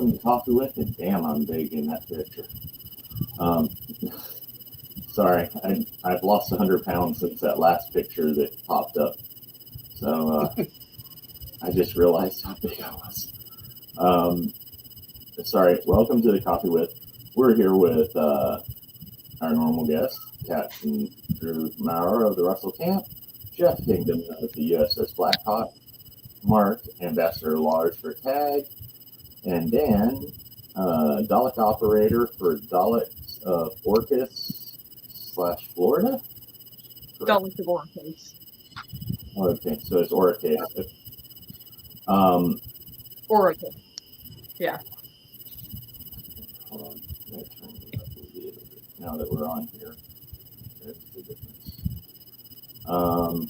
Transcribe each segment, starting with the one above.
welcome to Coffee With, and damn, I'm big in that picture. Um, sorry, I've lost 100 pounds since that last picture that popped up. So I just realized how big I was. Sorry, welcome to the Coffee With. We're here with our normal guests, Captain Drew Maurer of the Russell Camp, Jeff Kingdom of the USS Blackhawk, Mark, Ambassador Large for TAG, and Dan, Dalek Operator for Daleks of Orcus / Florida? Daleks of Orcus. Okay, so it's Orcus. Orcus. Yeah. Hold on. Now that we're on here, there's the difference. Well,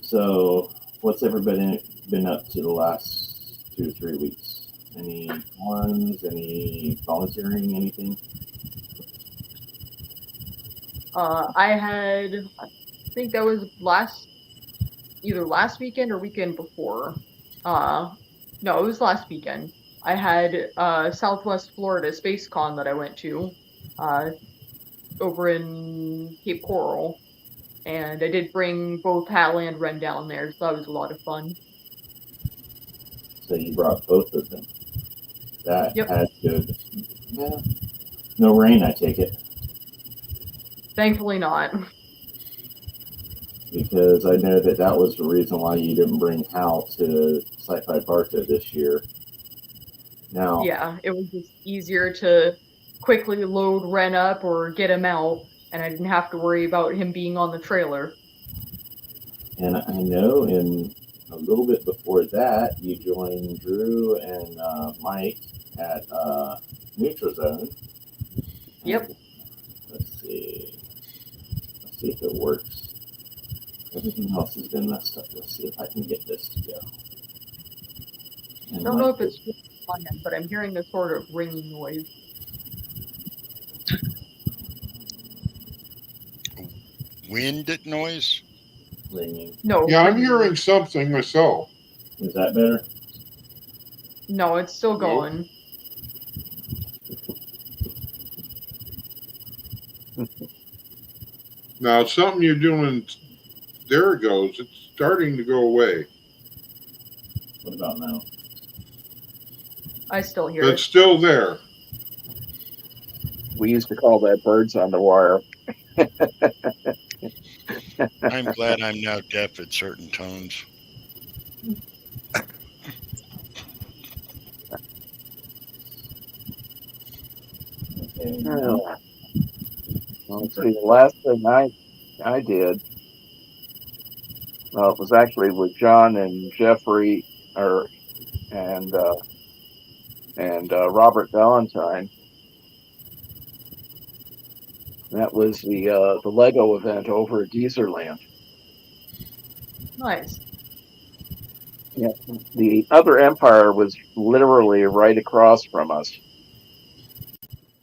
so, what's everybody been up to the last 2 or 3 weeks? Any ones? Any volunteering? Anything? I think that was either last weekend or weekend before. No, it was last weekend. I had Southwest Florida Space Con that I went to over in Cape Coral. And I did bring both Hal and Ren down there, so that was a lot of fun. So you brought both of them. That Yep. had good. Yeah. No rain, I take it. Thankfully not. Because I know that was the reason why you didn't bring Hal to Sci-Fi Barca this year. Now, yeah, it was just easier to quickly load Ren up or get him out, and I didn't have to worry about him being on the trailer. And I know in a little bit before that, you joined Drew and Mike at Neutral Zone. Yep. Let's see if it works. Everything else has been messed up. Let's see if I can get this to go. I don't know if it's on, but I'm hearing a sort of ringing noise. Wind noise? Ringing. No. Yeah, I'm hearing something myself. Is that better? No, it's still going. Now, it's something you're doing. There it goes. It's starting to go away. What about now? I still hear It's still there. We used to call that birds on the wire. I'm glad I'm now deaf at certain tones. Okay. Well, let's see, the last thing I did it was actually with John and Jeffrey and Robert Valentine. That was the Lego event over at Geezerland. Nice. Yeah, the other Empire was literally right across from us.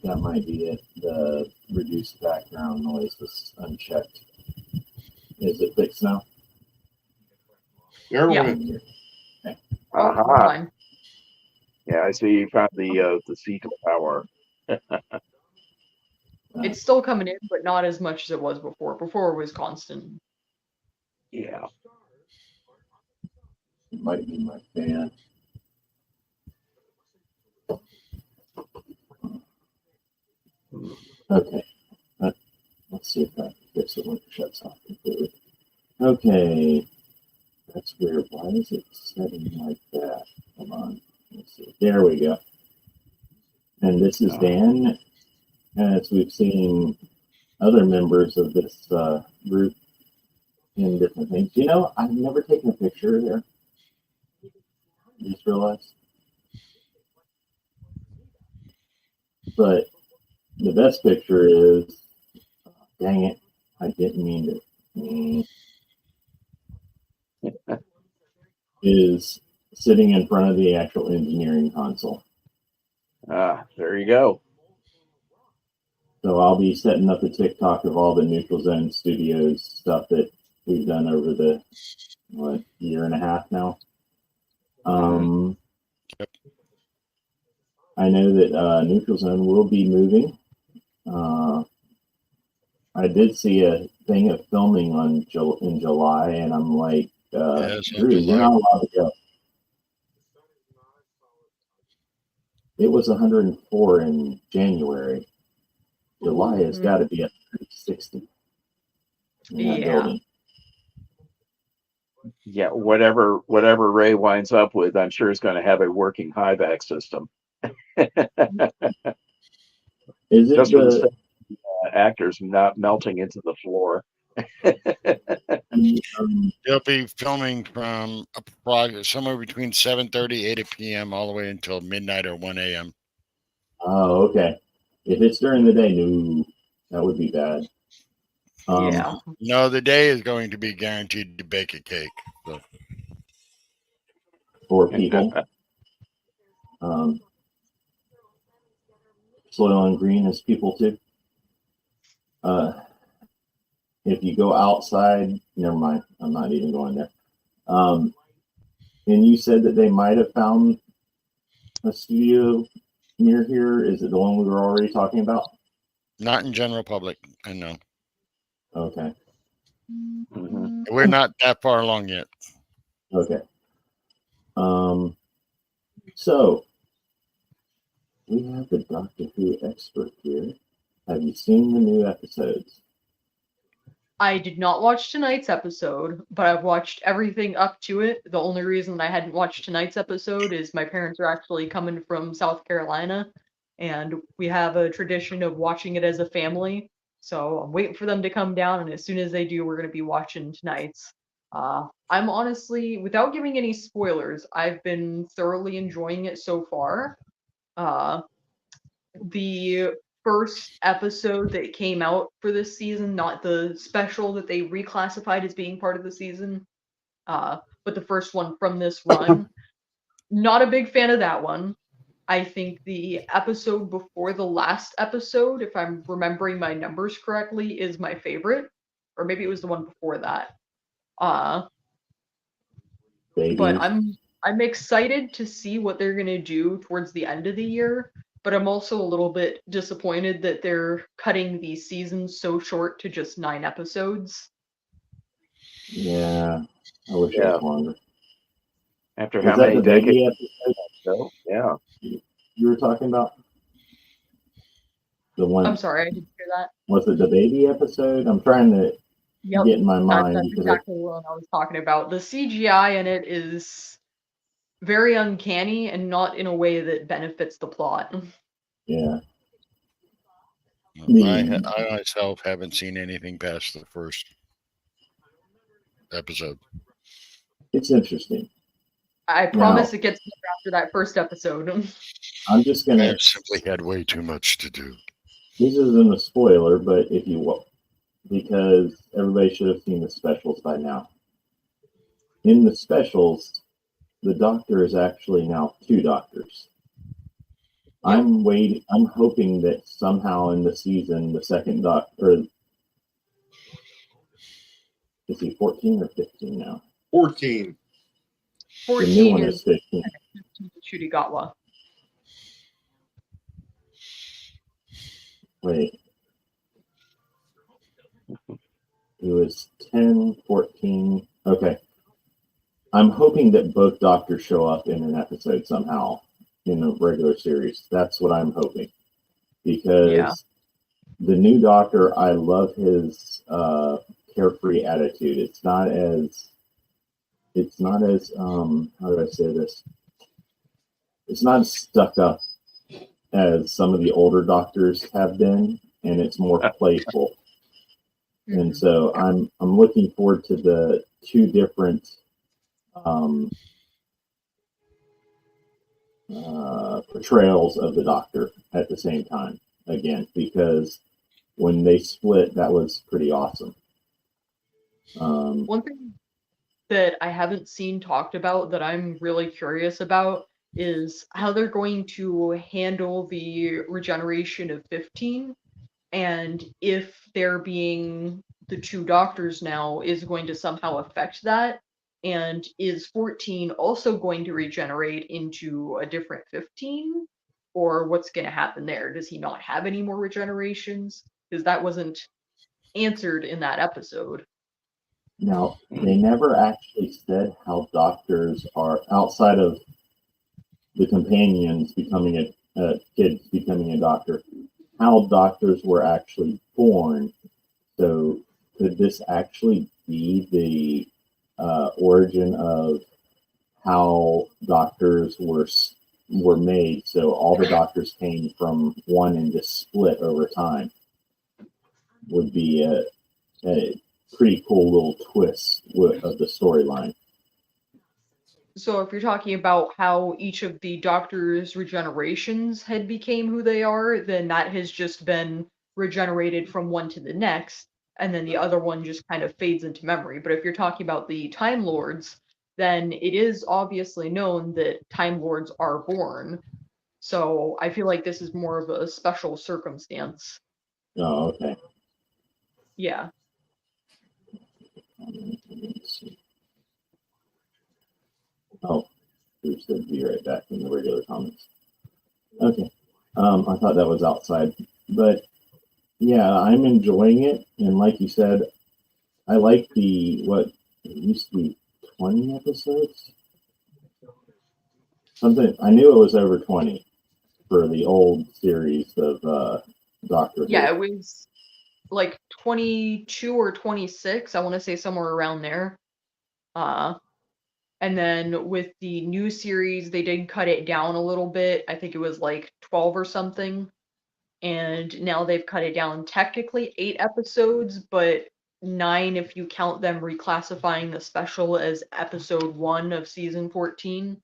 That might be it. The reduced background noise was unchecked. Is it fixed now? There Yeah. went. Okay. Aha. Yeah, I see you found the seat power. It's still coming in, but not as much as it was before. Before it was constant. Yeah. It might be my fan. Okay. Let's see if that fix it when it shuts off completely. Okay. That's weird. Why is it setting like that? Hold on. Let's see. There we go. And this is Dan. As we've seen other members of this group in different things. You know, I've never taken a picture there. You just realized. But the best picture is, dang it, I didn't mean to. Is sitting in front of the actual engineering console. There you go. So I'll be setting up a TikTok of all the Neutral Zone Studios stuff that we've done over the year and a half now. Yep. I know that Neutral Zone will be moving. I did see a thing of filming in July, and I'm like, Yes, in Drew, you're July. not allowed to go. It was 104 in January. July has got to be at 60 in that Yeah. building. Yeah, whatever Ray winds up with, I'm sure is going to have a working high back system. Is it Just for the the sake of actors not melting into the floor. They'll be filming from somewhere between 7:30, 8 p.m. all the way until midnight or 1 a.m. Oh, okay. If it's during the day, no, that would be bad. Yeah. No, the day is going to be guaranteed to bake a cake. So. For people. Soil and Green is people too. If you go outside, never mind. I'm not even going there. And you said that they might have found a studio near here. Is it the one we were already talking about? Not in general public, I know. Okay. Mhm. We're not that far along yet. Okay. So we have the Doctor Who expert here. Have you seen the new episodes? I did not watch tonight's episode, but I've watched everything up to it. The only reason I hadn't watched tonight's episode is my parents are actually coming from South Carolina, and we have a tradition of watching it as a family. So I'm waiting for them to come down, and as soon as they do, we're going to be watching tonight's. I'm honestly, without giving any spoilers, I've been thoroughly enjoying it so far. The first episode that came out for this season, not the special that they reclassified as being part of the season, but the first one from this run. Not a big fan of that one. I think the episode before the last episode, if I'm remembering my numbers correctly, is my favorite. Or maybe it was the one before that. Babies. But I'm excited to see what they're gonna do towards the end of the year. But I'm also a little bit disappointed that they're cutting these seasons so short to just 9 episodes. Yeah, I wish it Yeah. was longer. After Is how that many the baby decades? episode So, yeah. you were talking about? The one I'm sorry, I didn't hear that. was it the baby episode? I'm trying to Yep, get in my mind that's because exactly the one I was talking about. The CGI in it is very uncanny and not in a way that benefits the plot. yeah. I myself haven't seen anything past the first episode. It's interesting. I promise it gets better after that first episode. I'm just I gonna. have simply had way too much to do. This isn't a spoiler, but if you will, because everybody should have seen the specials by now. In the specials, the Doctor is actually now 2 doctors. I'm hoping that somehow in the season, the second Doctor, is he 14 or 15 now? 14. The new 14 one is is 15. Chudigatwa. Wait. It was 10, 14. Okay. I'm hoping that both doctors show up in an episode somehow in a regular series. That's what I'm hoping. Because the new Doctor, I love his carefree attitude. It's not as how do I say this? It's not as stuck up as some of the older Doctors have been, and it's more playful. And so I'm looking forward to the 2 different portrayals of the Doctor at the same time again, because when they split, that was pretty awesome. One thing that I haven't seen talked about that I'm really curious about is how they're going to handle the regeneration of 15, and if there being the 2 doctors now is going to somehow affect that. And is 14 also going to regenerate into a different 15? Or what's going to happen there? Does he not have any more regenerations? Because that wasn't answered in that episode. Now, they never actually said how doctors are, outside of the companions becoming a kid becoming a doctor, how doctors were actually born. So could this actually be the origin of how doctors were made? So all the doctors came from one and just split over time. Would be a pretty cool little twist of the storyline. So if you're talking about how each of the doctor's regenerations had became who they are, then that has just been regenerated from one to the next, and then the other one just kind of fades into memory. But if you're talking about the Time Lords, then it is obviously known that Time Lords are born. So I feel like this is more of a special circumstance. Oh, okay. Yeah. Oh, there's the be right back in the regular comments. Okay. I thought that was outside, but yeah, I'm enjoying it. And like you said, I like what it used to be 20 episodes. Something I knew it was over 20 for the old series of Doctor Who. Yeah, it was like 22 or 26. I want to say somewhere around there. And then with the new series, they did cut it down a little bit. I think it was like 12 or something. And now they've cut it down technically 8 episodes, but 9 if you count them reclassifying the special as episode 1 of season 14.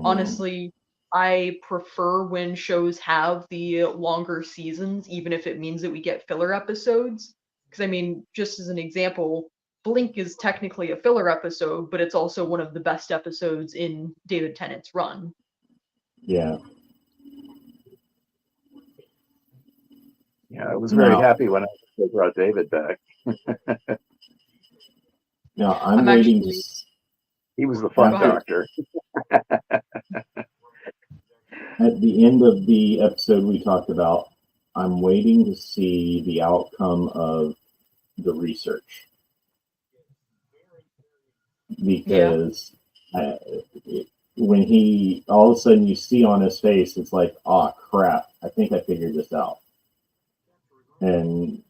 Honestly, I prefer when shows have the longer seasons, even if it means that we get filler episodes. Because, I mean, just as an example, Blink is technically a filler episode, but it's also one of the best episodes in David Tennant's run. Yeah. Yeah, I was very happy when they brought David back. Now I'm waiting. Actually, he was the fun Go ahead. doctor. At the end of the episode we talked about, I'm waiting to see the outcome of the research. Because when he, all of a sudden you see on his face, it's like, oh crap, I think I figured this out. And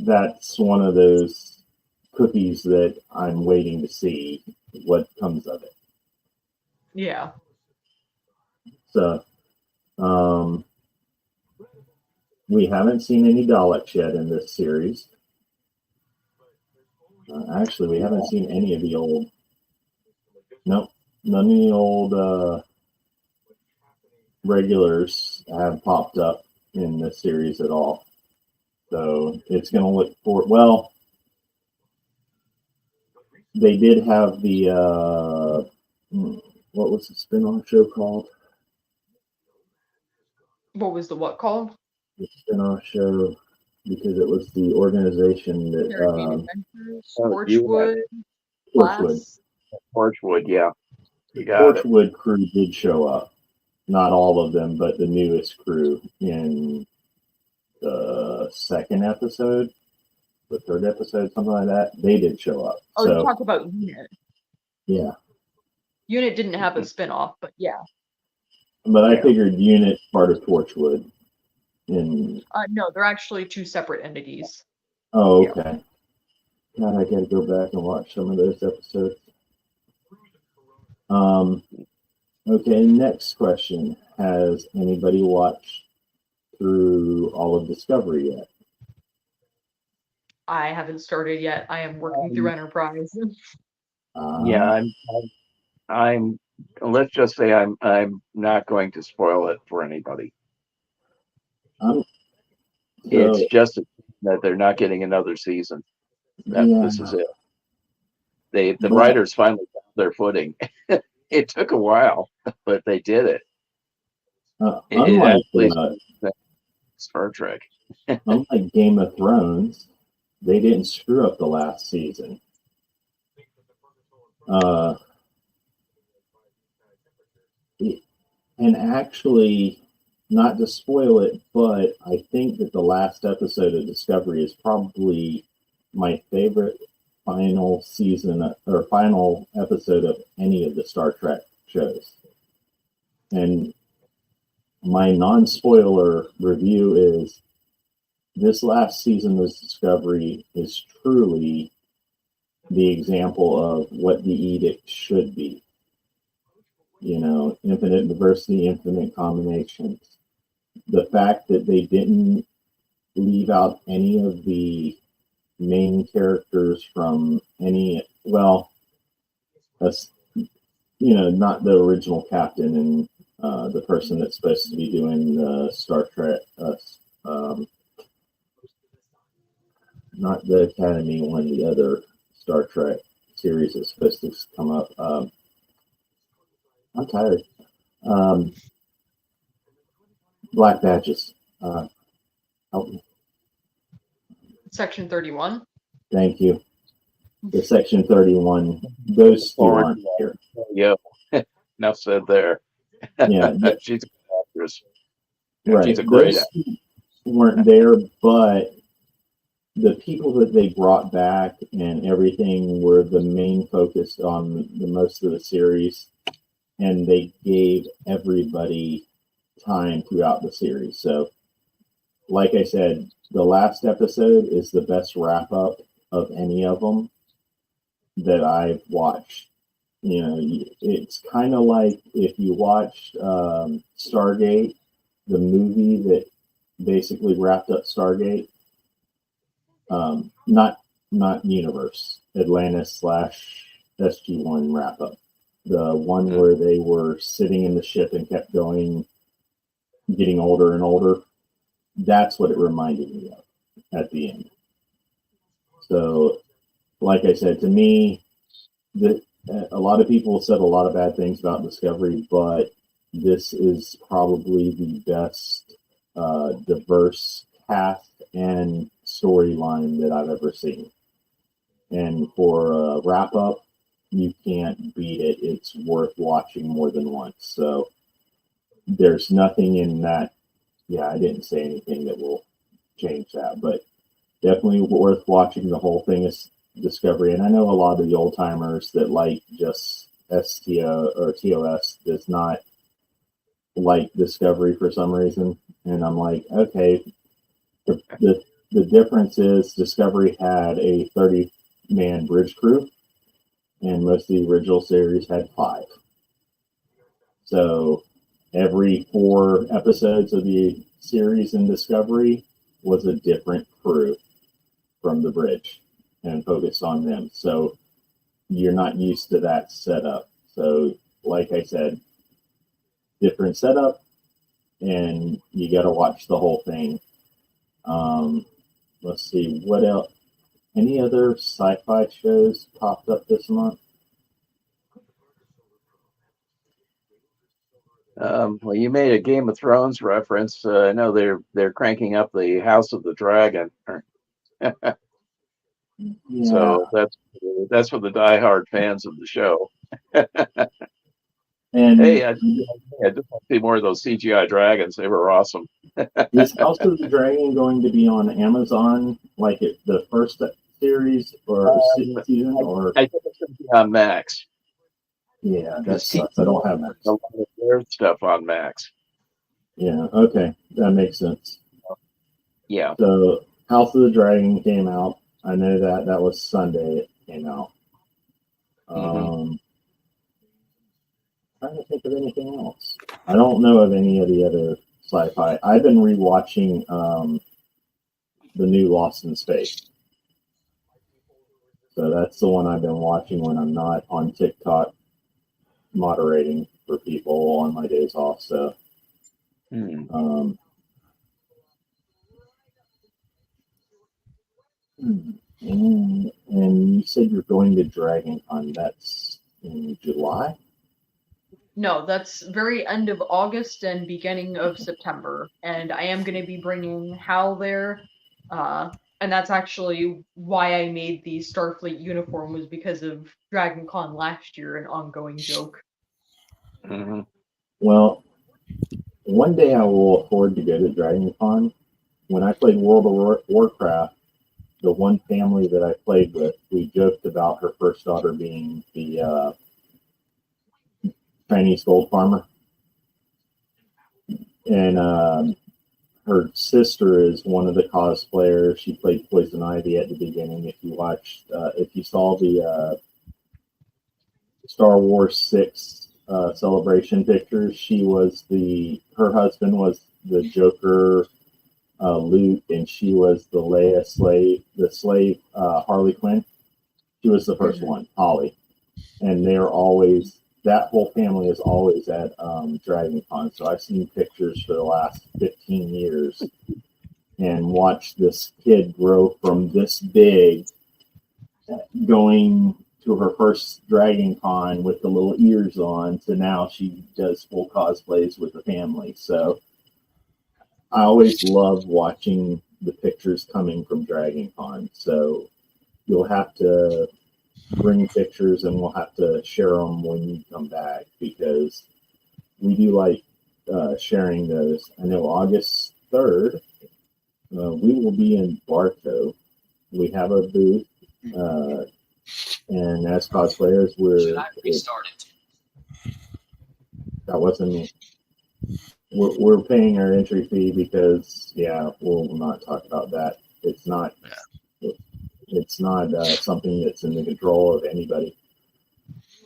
that's one of those cookies that I'm waiting to see what comes of it. Yeah. So, we haven't seen any Daleks yet in this series. Actually, we haven't seen any of the old. Nope, none of the old regulars have popped up in the series at all. So it's going to look for, well, they did have the, what was the spin-off show called? What was the what called? The spin-off show, because it was the organization that, Caribbean Adventures, Torchwood. Torchwood, Torchwood, yeah. You got it. Torchwood crew did show up. Not all of them, but the newest crew in the second episode, the third episode, something like that. They did show up. Oh, so, you talk about Unit. Yeah. Unit didn't have a spin-off, but yeah. But I figured Unit part of Torchwood. In No, they're actually 2 separate entities. Oh, okay. God, I gotta go back and watch some of those episodes. Okay, next question. Has anybody watched through all of Discovery yet? I haven't started yet. I am working through Enterprise. Yeah, I'm. Let's just say I'm not going to spoil it for anybody. It's just that they're not getting another season. This is it. The writers finally found their footing. It took a while, but they did it. Unlike Star Trek. Unlike Game of Thrones, they didn't screw up the last season. Uh, and actually, not to spoil it, but I think that the last episode of Discovery is probably my favorite final season or final episode of any of the Star Trek shows. And my non-spoiler review is this last season of Discovery is truly the example of what the edict should be. You know, infinite diversity, infinite combinations. The fact that they didn't leave out any of the main characters from any, well, that's, you know, not the original captain and the person that's supposed to be doing the Star Trek, not the Academy one, the other Star Trek series is supposed to come up. I'm tired. Black Badges. Help me. Section 31. Thank you. The Section 31. Those two aren't here. Yeah. Enough said there. Yeah. She's a good actress. Right. She's a great Those actress. weren't there, but the people that they brought back and everything were the main focus on the most of the series, and they gave everybody time throughout the series. So, like I said, the last episode is the best wrap up of any of them that I've watched. You know, it's kind of like if you watched Stargate, the movie that basically wrapped up Stargate. Not Universe, Atlantis / SG-1 wrap up. The one where they were sitting in the ship and kept going, getting older and older. That's what it reminded me of at the end. So, like I said, to me, a lot of people said a lot of bad things about Discovery, but this is probably the best diverse cast and storyline that I've ever seen. And for a wrap up, you can't beat it. It's worth watching more than once. So there's nothing in that. Yeah, I didn't say anything that will change that, but definitely worth watching the whole thing is Discovery. And I know a lot of the old timers that like just STO or TOS does not like Discovery for some reason. And I'm like, okay, the difference is Discovery had a 30-man bridge crew, and most of the original series had 5. So every 4 episodes of the series in Discovery was a different crew from the bridge and focused on them. So you're not used to that setup. So like I said, different setup, and you got to watch the whole thing. Let's see, what else? Any other sci-fi shows popped up this month? Well, you made a Game of Thrones reference. I know they're cranking up the House of the Dragon. Yeah. So that's for the diehard fans of the show. And Hey, I just want to see more of those CGI dragons. They were awesome. is House of the Dragon going to be on Amazon like the first series or season? Or I think it's going to be on Max. yeah, that sucks. I don't have that. A lot of their stuff on Max. Yeah, okay, that makes sense. Yeah. So House of the Dragon came out. I know that was Sunday it came out. Trying to think of anything else. I don't know of any of the other sci-fi. I've been rewatching the new Lost in Space. So that's the one I've been watching when I'm not on TikTok moderating for people on my days off. So and you said you're going to Dragon Con. That's in July? No, that's very end of August and beginning of September. And I am going to be bringing Hal there. And that's actually why I made the Starfleet uniform, was because of Dragon Con last year, an ongoing joke. Mhm. Well, one day I will afford to go to Dragon Con. When I played World of Warcraft, the one family that I played with, we joked about her first daughter being the Chinese gold farmer. And her sister is one of the cosplayers. She played Poison Ivy at the beginning. If you saw the Star Wars 6 celebration pictures, her husband was the Joker, Luke, and she was the Leia slave, Harley Quinn. She was the first one, Holly. And that whole family is always at Dragon Con. So I've seen pictures for the last 15 years and watched this kid grow from this big, going to her first Dragon Con with the little ears on, to now she does full cosplays with the family. So I always love watching the pictures coming from Dragon Con. So you'll have to bring pictures and we'll have to share them when you come back, because we do like sharing those. I know August 3rd, we will be in Bartow. We have a booth, and as cosplayers, that wasn't me. We're paying our entry fee because, we'll not talk about that. It's not. It's not something that's in the control of anybody.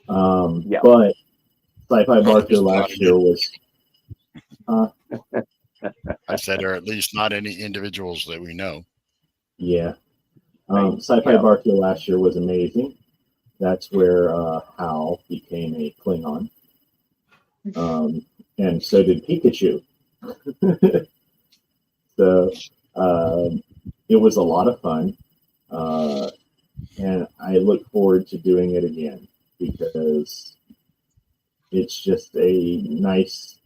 But Sci-Fi Bartow last year was. I said, or at least not any individuals that we know. Yeah. Sci-Fi Bartow last year was amazing. That's where Hal became a Klingon. And so did Pikachu. So it was a lot of fun. And I look forward to doing it again, because it's just a nice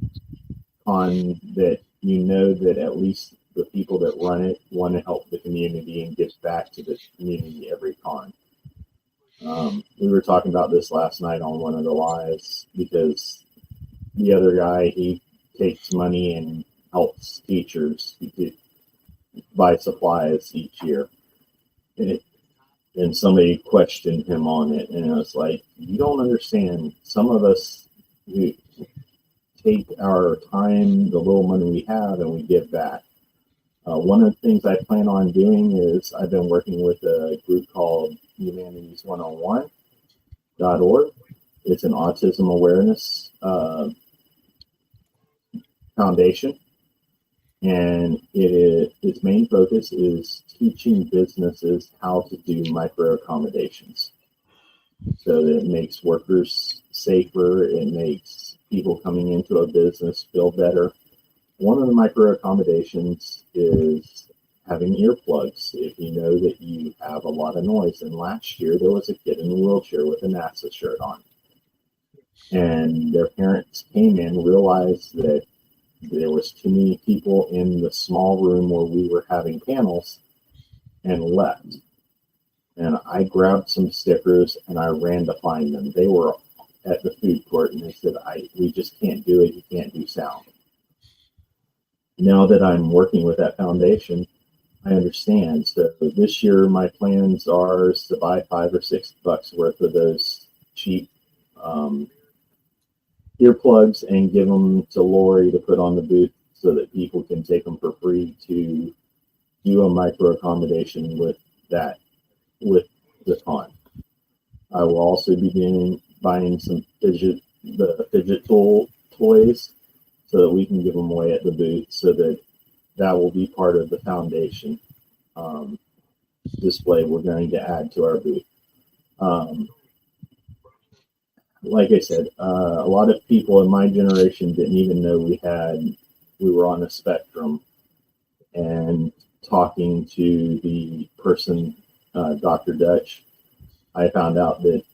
con that that at least the people that run it want to help the community and give back to the community every con. We were talking about this last night on one of the lives, because the other guy, he takes money and helps teachers buy supplies each year. And somebody questioned him on it, and I was like, you don't understand. Some of us, we take our time, the little money we have, and we give back. One of the things I plan on doing is I've been working with a group called Humanities101.org. It's an autism awareness foundation. And its main focus is teaching businesses how to do micro accommodations. So that it makes workers safer, it makes people coming into a business feel better. One of the micro accommodations is having earplugs if you know that you have a lot of noise. And last year there was a kid in a wheelchair with a NASA shirt on. And their parents came in, realized that there was too many people in the small room where we were having panels, and left. And I grabbed some stickers and I ran to find them. They were at the food court, and they said, we just can't do it. You can't do sound. Now that I'm working with that foundation, I understand. So this year, my plans are to buy $5 or $6 worth of those cheap earplugs and give them to Lori to put on the booth, so that people can take them for free to do a micro accommodation with the con. I will also be buying some fidget toys, so that we can give them away at the booth, so that will be part of the foundation display we're going to add to our booth. Like I said, a lot of people in my generation didn't even know we were on a spectrum. And talking to the person, Dr. Dutch, I found out that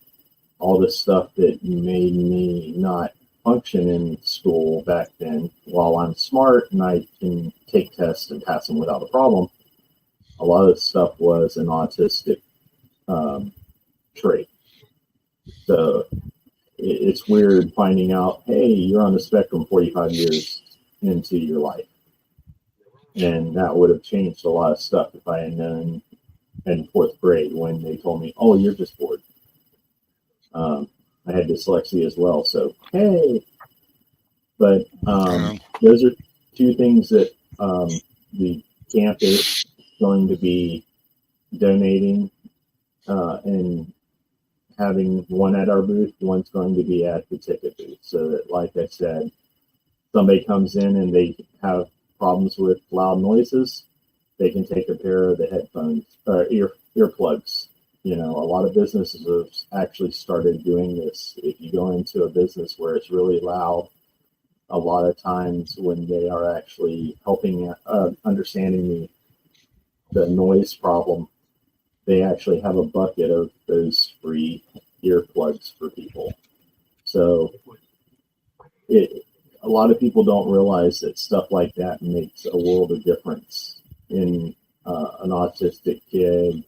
all the stuff that made me not function in school back then, while I'm smart and I can take tests and pass them without a problem, a lot of the stuff was an autistic trait. So it's weird finding out, hey, you're on the spectrum 45 years into your life. And that would have changed a lot of stuff if I had known in fourth grade when they told me, oh, you're just bored. I had dyslexia as well. So, hey, but those are two things that the camp is going to be donating and having one at our booth, one's going to be at the ticket booth. So that, like I said, somebody comes in and they have problems with loud noises, they can take a pair of the headphones or earplugs. You know, a lot of businesses have actually started doing this. If you go into a business where it's really loud, a lot of times when they are actually helping understanding the noise problem, they actually have a bucket of those free earplugs for people. So a lot of people don't realize that stuff like that makes a world of difference in an autistic kid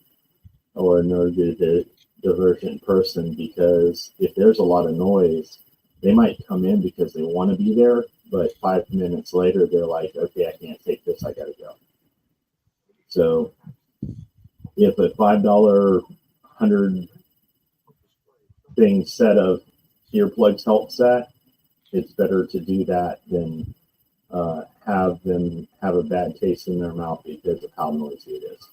or a neurodivergent person, because if there's a lot of noise, they might come in because they want to be there, but 5 minutes later they're like, okay, I can't take this, I gotta go. So if a $5 100 thing set of earplugs helps that, it's better to do that than have them have a bad taste in their mouth because of how noisy it is.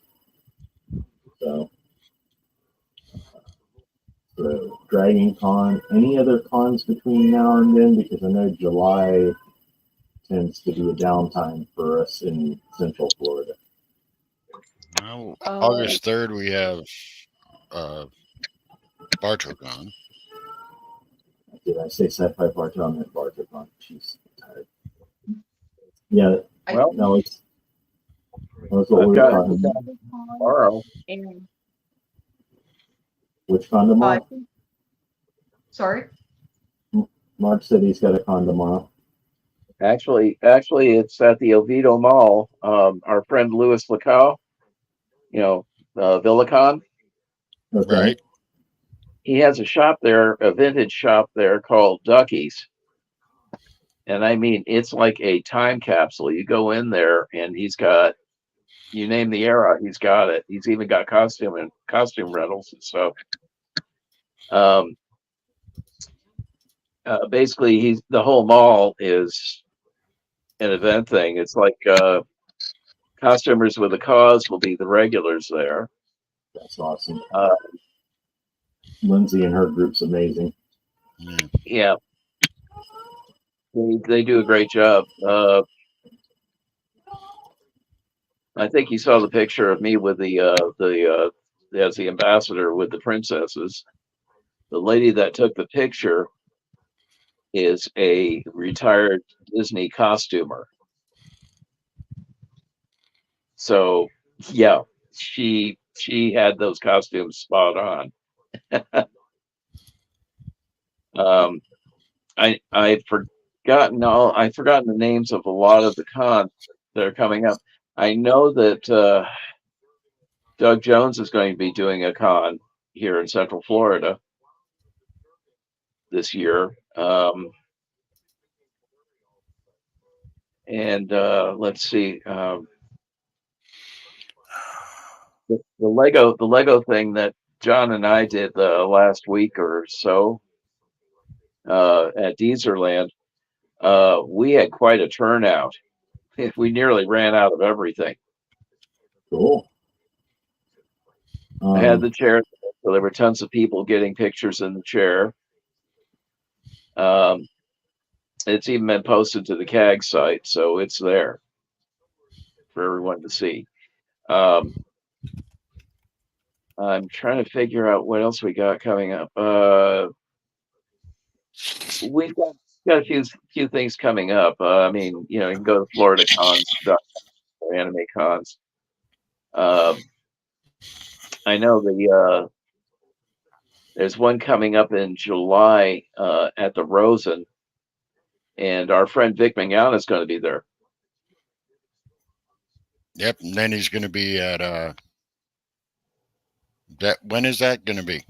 So Dragon Con, any other cons between now and then? Because I know July tends to be a downtime for us in Central Florida. Well, August 3rd, we have BartoCon. Did I say Sci-Fi Barto? I meant BartoCon. Jeez, I'm tired. Yeah, Well, no, that's what we were talking about. Tomorrow. And, Which con tomorrow? sorry? Mark said he's got a con tomorrow. Actually, it's at the Oviedo Mall. Our friend Louis Lacow, Villicon, Okay. Right. he has a shop there, a vintage shop there called Ducky's. And I mean, it's like a time capsule. You go in there and he's got, you name the era, he's got it. He's even got costume rentals and stuff. Basically, the whole mall is an event thing. It's like costumers with a cause will be the regulars there. That's awesome. Lindsay and her group's amazing. Yeah, they do a great job. I think you saw the picture of me with as the ambassador with the princesses. The lady that took the picture is a retired Disney costumer. So yeah, she had those costumes spot on. I've forgotten the names of a lot of the cons that are coming up. I know that Doug Jones is going to be doing a con here in Central Florida this year. And let's see, the Lego thing that John and I did the last week or so at Deezerland, we had quite a turnout. We nearly ran out of everything. Cool. I had the chair, so there were tons of people getting pictures in the chair. It's even been posted to the CAG site, so it's there for everyone to see. I'm trying to figure out what else we got coming up. We've got a few things coming up. I mean, you can go to Florida Cons or Anime Cons. I know there's one coming up in July at the Rosen, and our friend Vic McGowan is going to be there. Yep. And then he's going to be at that. When is that going to be?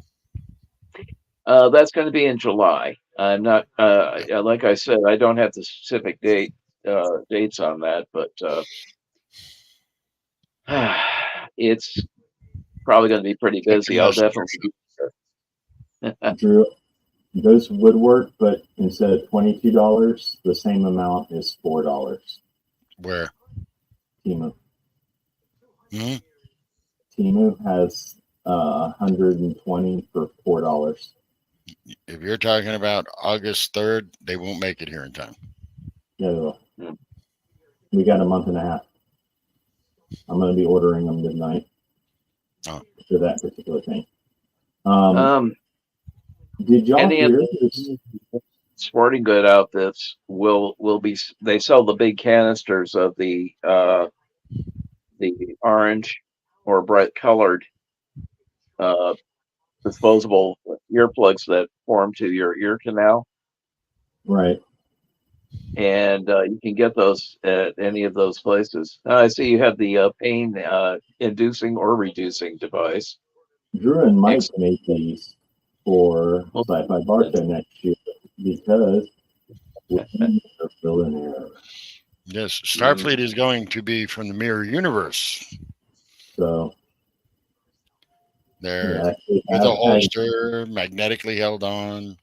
That's going to be in July. I'm not, like I said, I don't have the specific dates on that, but it's probably going to be pretty busy. I'll definitely be there. Drew, those would work, but instead of $22, the same amount is $4. Where? Timu. Hmm? Timu has 120 for $4. If you're talking about August 3rd, they won't make it here in time. Yeah, they will. Hmm. We got a month and a half. I'm going to be ordering them midnight Oh. for that particular thing. Did y'all Any of hear this? sporting good outfits will be, they sell the big canisters of the orange or bright colored disposable earplugs that form to your ear canal, Right. and you can get those at any of those places. I see you have the pain inducing or reducing device. Drew and Mike Excellent. made these for Well, Sci-Fi Barca next year because we're billionaire. Yes, Starfleet is going to be from the Mirror Universe. So They're yeah, actually with a have- holster, magnetically held on.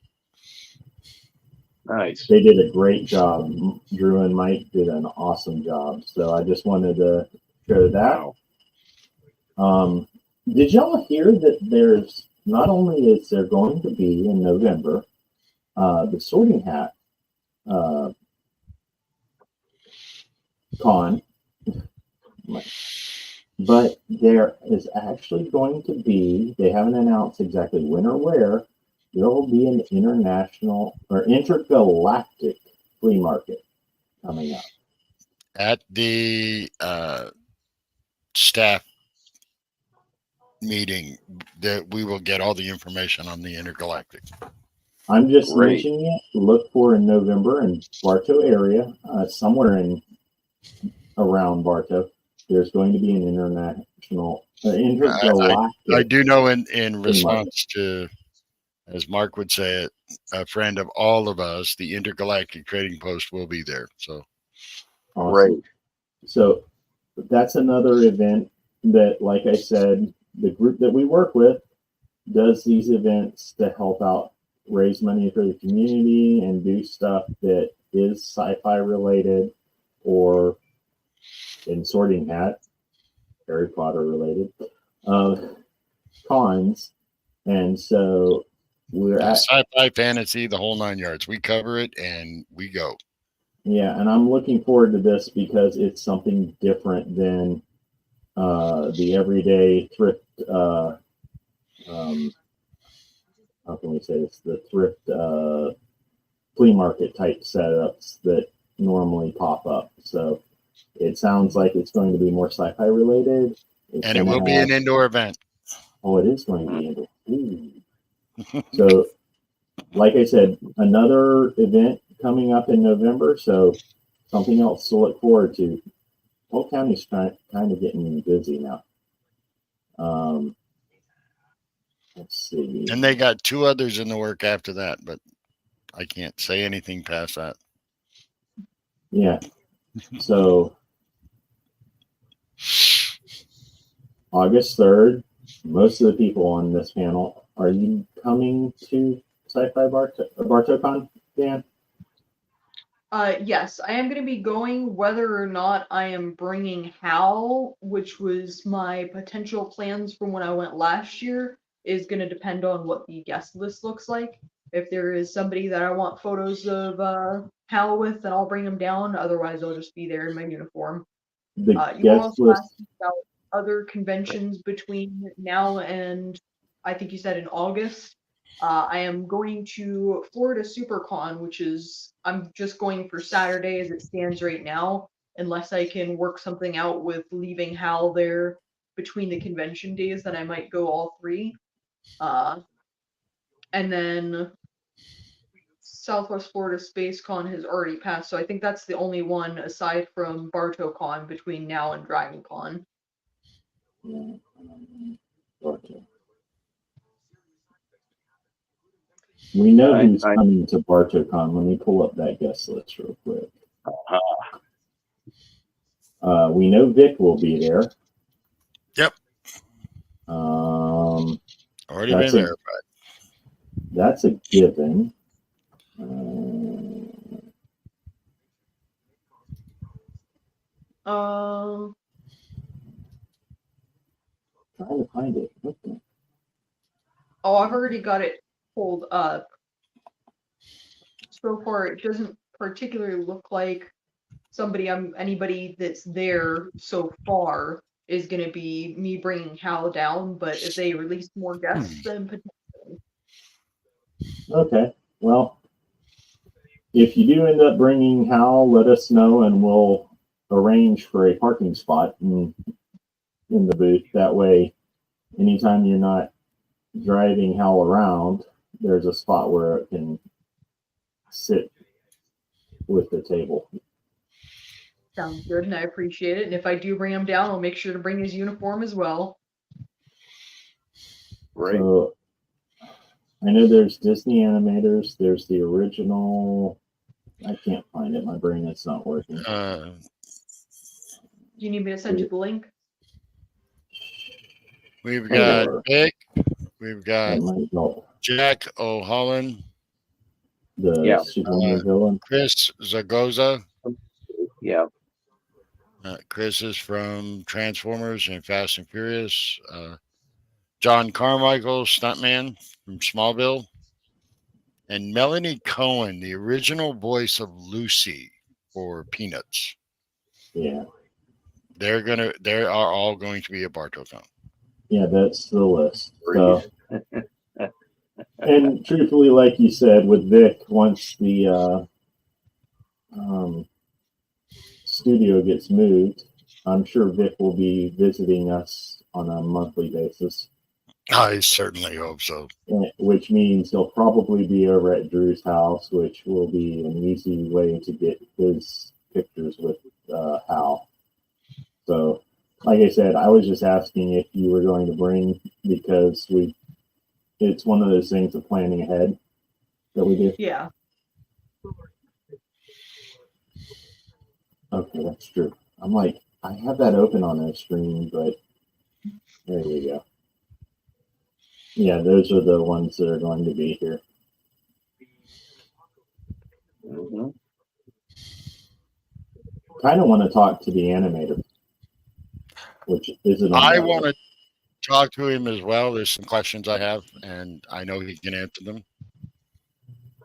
Nice. they did a great job. Drew and Mike did an awesome job. So I just wanted to share that. Wow. Did y'all hear that there's not only is there going to be in November the Sorting Hat con, but there is actually going to be, they haven't announced exactly when or where, there will be an international or intergalactic flea market coming up. At the staff meeting, that we will get all the information on the intergalactic. I'm just Great. mentioning it. Look for in November in Bartow area, somewhere in around Bartow. There's going to be an international, intergalactic. I do know in response to, as Mark would say it, a friend of all of us, the Intergalactic Trading Post will be there. So Awesome. Great. So that's another event that, like I said, the group that we work with does these events to help out, raise money for the community, and do stuff that is sci-fi related or in Sorting Hat, Harry Potter related, cons. And so we're at, sci-fi, fantasy, the whole 9 yards. We cover it and we go. yeah, and I'm looking forward to this because it's something different than the everyday thrift. How can we say this? The thrift flea market type setups that normally pop up. So it sounds like it's going to be more sci-fi related. And it will be an indoor event. Oh, it is going to be indoor. Ooh. So, like I said, another event coming up in November. So something else to look forward to. Polk County's kind of getting busy now. Let's see. And they got 2 others in the work after that, but I can't say anything past that. Yeah. So August 3rd, most of the people on this panel, are you coming to Sci-Fi BartowCon, Dan? Yes, I am going to be going. Whether or not I am bringing Hal, which was my potential plans from when I went last year, is going to depend on what the guest list looks like. If there is somebody that I want photos of Hal with, then I'll bring him down. Otherwise, I'll just be there in my uniform. The You guest also list. asked about other conventions between now and I think you said in August. I am going to Florida SuperCon, which is, I'm just going for Saturday as it stands right now, unless I can work something out with leaving Hal there between the convention days, then I might go all 3. And then Southwest Florida Space Con has already passed, so I think that's the only one aside from BartoCon between now and Dragon Con. Yeah. Okay. We know who's coming to BartoCon. Let me pull up that guest list real quick. We know Vic will be there. Yep. Already been verified. That's a given. Trying to find it. Okay. Oh, I've already got it pulled up. So far, it doesn't particularly look like anybody that's there so far is going to be me bringing Hal down. But if they release more guests, then potentially. Okay. Well, if you do end up bringing Hal, let us know, and we'll arrange for a parking spot in the booth. That way, anytime you're not driving Hal around, there's a spot where it can sit with the table. Sounds good, and I appreciate it. And if I do bring him down, I'll make sure to bring his uniform as well. Right. So, I know there's Disney animators. There's the original. I can't find it. My brain is not working. Do you need me to send you the link? We've got Vic. We've got the Jack O'Holland. Superman villain. Chris Zagoza. Yeah. Chris is from Transformers and Fast and Furious. John Carmichael, stuntman from Smallville. And Melanie Cohen, the original voice of Lucy for Peanuts. Yeah. They are all going to be a BartoCon. Yeah, that's the list. So, and truthfully, like you said, with Vic, once the studio gets moved, I'm sure Vic will be visiting us on a monthly basis. I certainly hope so. Which means he'll probably be over at Drew's house, which will be an easy way to get his pictures with Hal. So, like I said, I was just asking if you were going to bring, because it's one of those things of planning ahead that we do. Yeah. Okay, that's true. I'm like, I have that open on the screen, but there we go. Yeah, those are the ones that are going to be here. Mm-hmm. Kind of want to talk to the animator, which isn't. I want to talk to him as well. There's some questions I have, and I know he can answer them.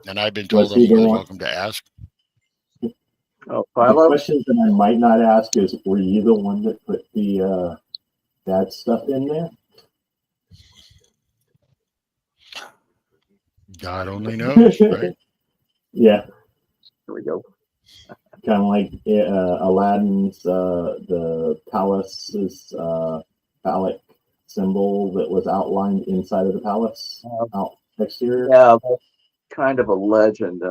And I've been told I'm more than welcome to ask. Oh, the questions that I might not ask is, were you the one that put the bad stuff in there? God only knows, right? Yeah. Here we go. Kind of like Aladdin's the palace's phallic symbol that was outlined inside of the palace exterior. Yeah, that's kind of a legend,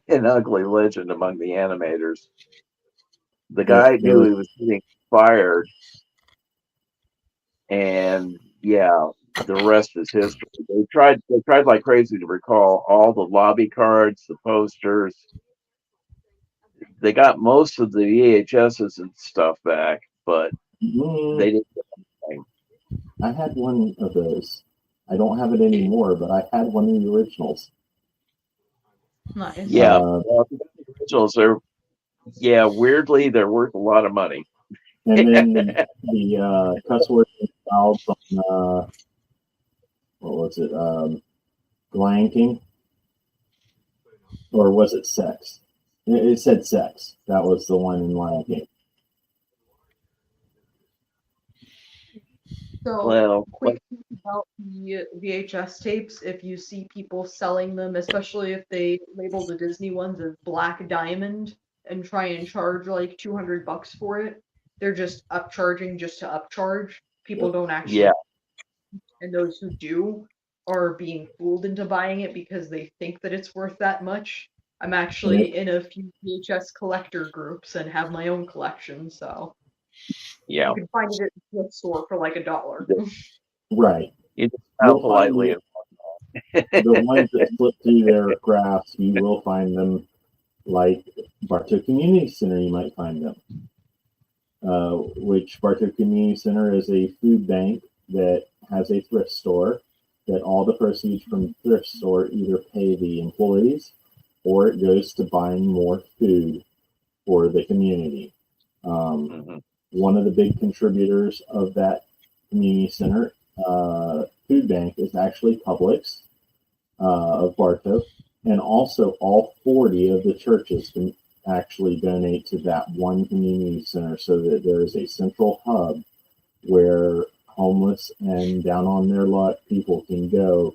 an ugly legend among the animators. The guy knew he was getting fired, and yeah, the rest is history. They tried like crazy to recall all the lobby cards, the posters. They got most of the VHSs and stuff back, but they didn't get anything. I had one of those. I don't have it anymore, but I had one of the originals. Nice. Yeah, the originals are. Yeah, weirdly, they're worth a lot of money. And then the cuss word valve on what was it? Lion King, or was it sex? It said sex. That was the one in Lion King. So, quick about the VHS tapes. If you see people selling them, especially if they label the Disney ones as Black Diamond and try and charge like $200 for it, they're just upcharging just to upcharge. People don't actually. Yeah. And those who do are being fooled into buying it because they think that it's worth that much. I'm actually in a few VHS collector groups and have my own collection, so Yeah. you can find it at the thrift store for like $1. Right. You just You'll smile find politely. the ones that flip through their graphs, you will find them like Bartow Community Center, you might find them. Which Bartow Community Center is a food bank that has a thrift store that all the proceeds from the thrift store either pay the employees or it goes to buying more food for the community. One of the big contributors of that community center food bank is actually Publix of Bartow, and also all 40 of the churches can actually donate to that one community center so that there is a central hub where homeless and down on their luck people can go.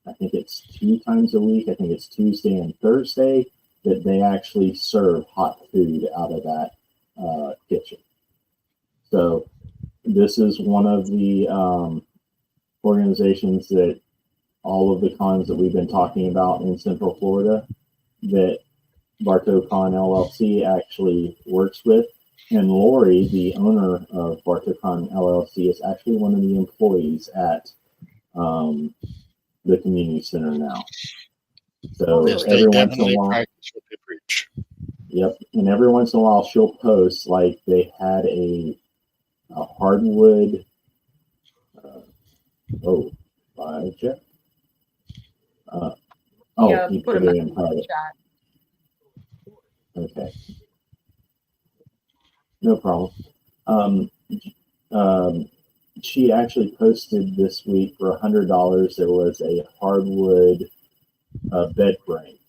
I think it's 2 times a week. I think it's Tuesday and Thursday that they actually serve hot food out of that kitchen. So this is one of the organizations that all of the cons that we've been talking about in Central Florida that Bartow Con LLC actually works with. And Lori, the owner of Bartow Con LLC, is actually one of the employees at the community center now. So Yes, they every once in a definitely while, practice what they preach. yep, and every once in a while she'll post like they had a hardwood. By Jeff. Yeah, he put a put it message in in the private. chat. Okay. No problem. She actually posted this week for $100. There was a hardwood bed frame,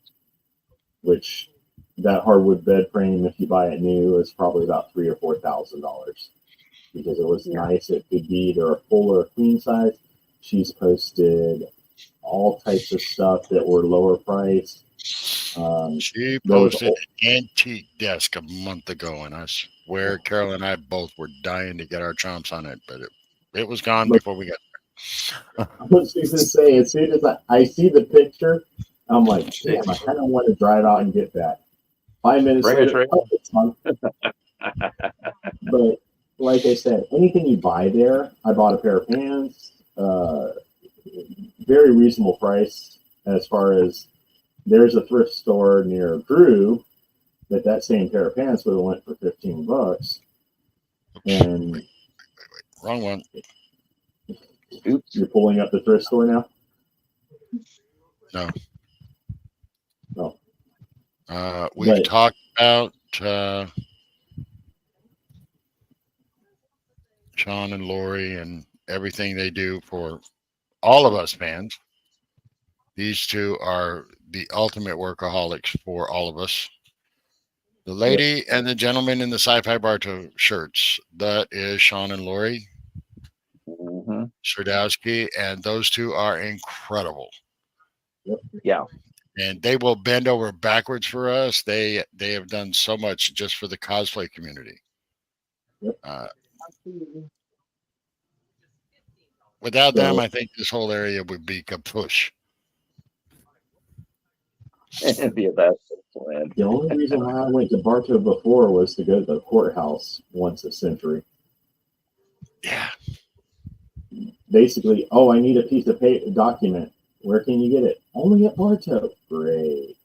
which that hardwood bed frame, if you buy it new, is probably about $3,000 or $4,000 because it was nice. It could be either a full or a queen size. She's posted all types of stuff that were lower priced. She posted an antique desk a month ago, and I swear Carol and I both were dying to get our chomps on it, but it was gone before we got there. I was going to say, as soon as I see the picture, I'm like, damn, I kind of want to drive out and get that. 5 minutes later, it's fun. But like I said, anything you buy there, I bought a pair of pants, very reasonable price as far as there's a thrift store near Drew that same pair of pants would have went for $15. And wait. Wrong one. Oops, you're pulling up the thrift store now? No. Oh. We've talked about Sean and Lori and everything they do for all of us fans. These two are the ultimate workaholics for all of us. The lady and the gentleman in the Sci-Fi Bartow shirts, that is Sean and Lori Serdowski, and those two are incredible. Yeah. And they will bend over backwards for us. They have done so much just for the cosplay community. Without them, I think this whole area would be kapoosh. It'd be a bad plan. The only reason why I went to Bartow before was to go to the courthouse once a century. Yeah. Basically, I need a piece of paper document. Where can you get it? Only at Bartow. Great.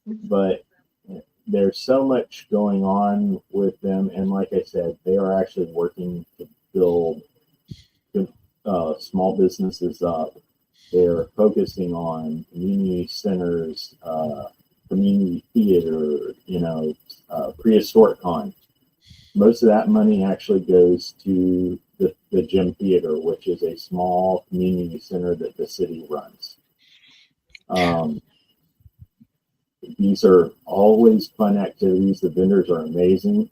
But there's so much going on with them, and like I said, they are actually working to build small businesses up. They're focusing on community centers, community theater, prehistoric con. Most of that money actually goes to the Gym Theater, which is a small community center that the city runs. These are always fun activities. The vendors are amazing.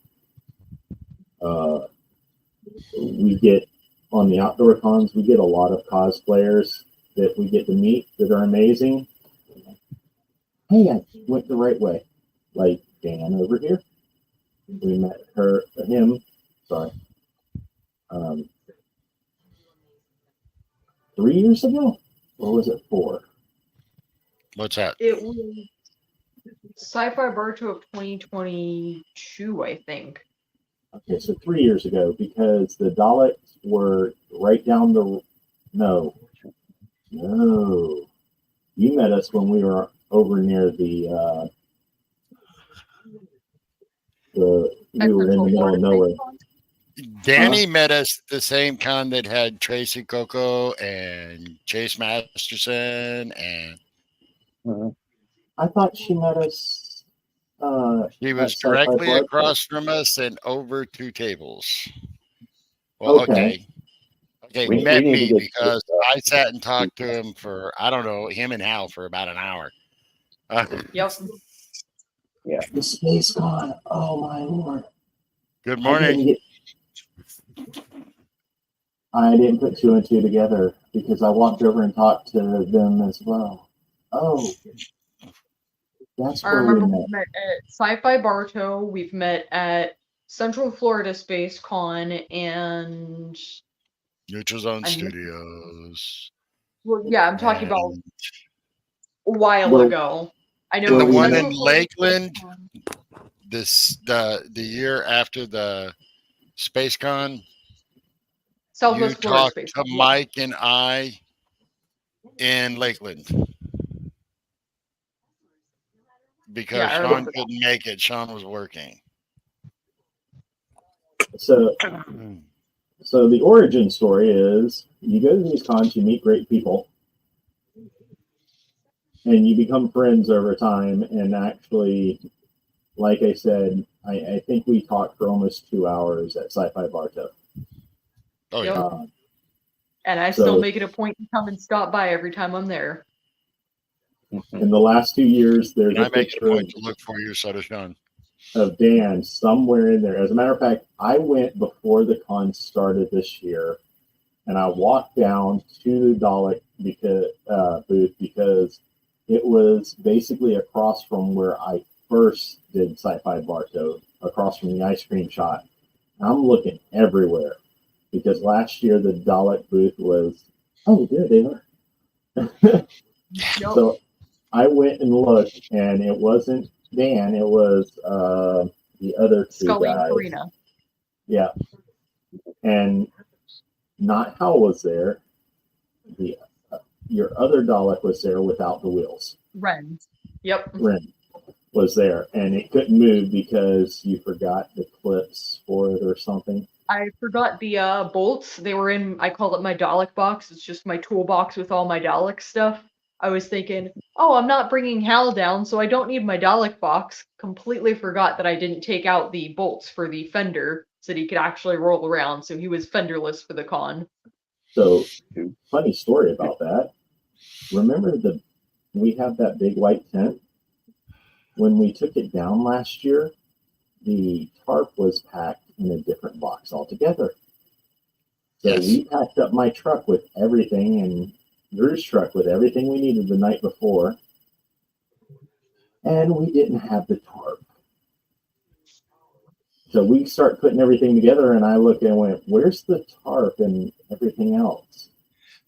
We get on the outdoor cons, we get a lot of cosplayers that we get to meet that are amazing. Hey, I went the right way. Like Dan over here. We met him, 3 years ago. Or was it 4? What's that? It was Sci-Fi Barto of 2022, I think. Okay, so 3 years ago, because the Daleks were right down the. No. You met us when we were over near the. We were in the middle of nowhere. Danny met us at the same con that had Tracy Coco and Chase Masterson, and I thought she met us. he was at Sci-Fi directly Barto. across from us and over 2 tables. Well, Okay. Okay, We met need to me get- because I sat and talked to him for, I don't know, him and Hal for about an hour. Yep. The Space Con. Oh my lord. Good morning. I didn't put 2 and 2 together because I walked over and talked to them as well. Oh, that's I where we remember met. we met at Sci-Fi Barto. We've met at Central Florida Space Con, and Neutral Zone I'm- Studios. well, yeah, I'm talking about And a while Well, ago. I know And the we one Central in Florida Lakeland, Space Con- the year after the Space Con, you Southwest Florida talked Space to Con. Mike and I in Lakeland because Yeah, I Sean remember that. couldn't make it. Sean was working. So the origin story is you go to these cons, you meet great people, and you become friends over time. And actually, like I said, I think we talked for almost 2 hours at Sci-Fi Barto. Oh, Yep. yeah. And I So- still make it a point to come and stop by every time I'm there. In the last 2 years, there's And I a make it a picture point to look for you, so does Sean. of Dan somewhere in there. As a matter of fact, I went before the con started this year, and I walked down to the Dalek booth because it was basically across from where I first did Sci-Fi Barto, across from the ice cream shop. I'm looking everywhere because last year the Dalek booth was, oh, there they are. Yep. So I went and looked, and it wasn't Dan. It was the other 2 Scully and guys. Karina. Yeah, and not Hal was there. The your other Dalek was there without the wheels. Ren. Yep. Ren was there, and it couldn't move because you forgot the clips for it or something. I forgot the bolts. They were in, I call it my Dalek box. It's just my toolbox with all my Dalek stuff. I was thinking, oh, I'm not bringing Hal down, so I don't need my Dalek box. Completely forgot that I didn't take out the bolts for the fender so that he could actually roll around, so he was fenderless for the con. So, funny story about that. Remember we have that big white tent? When we took it down last year, the tarp was packed in a different box altogether. So Yes. we packed up my truck with everything and Drew's truck with everything we needed the night before. And we didn't have the tarp. So we start putting everything together, and I looked and went, where's the tarp and everything else?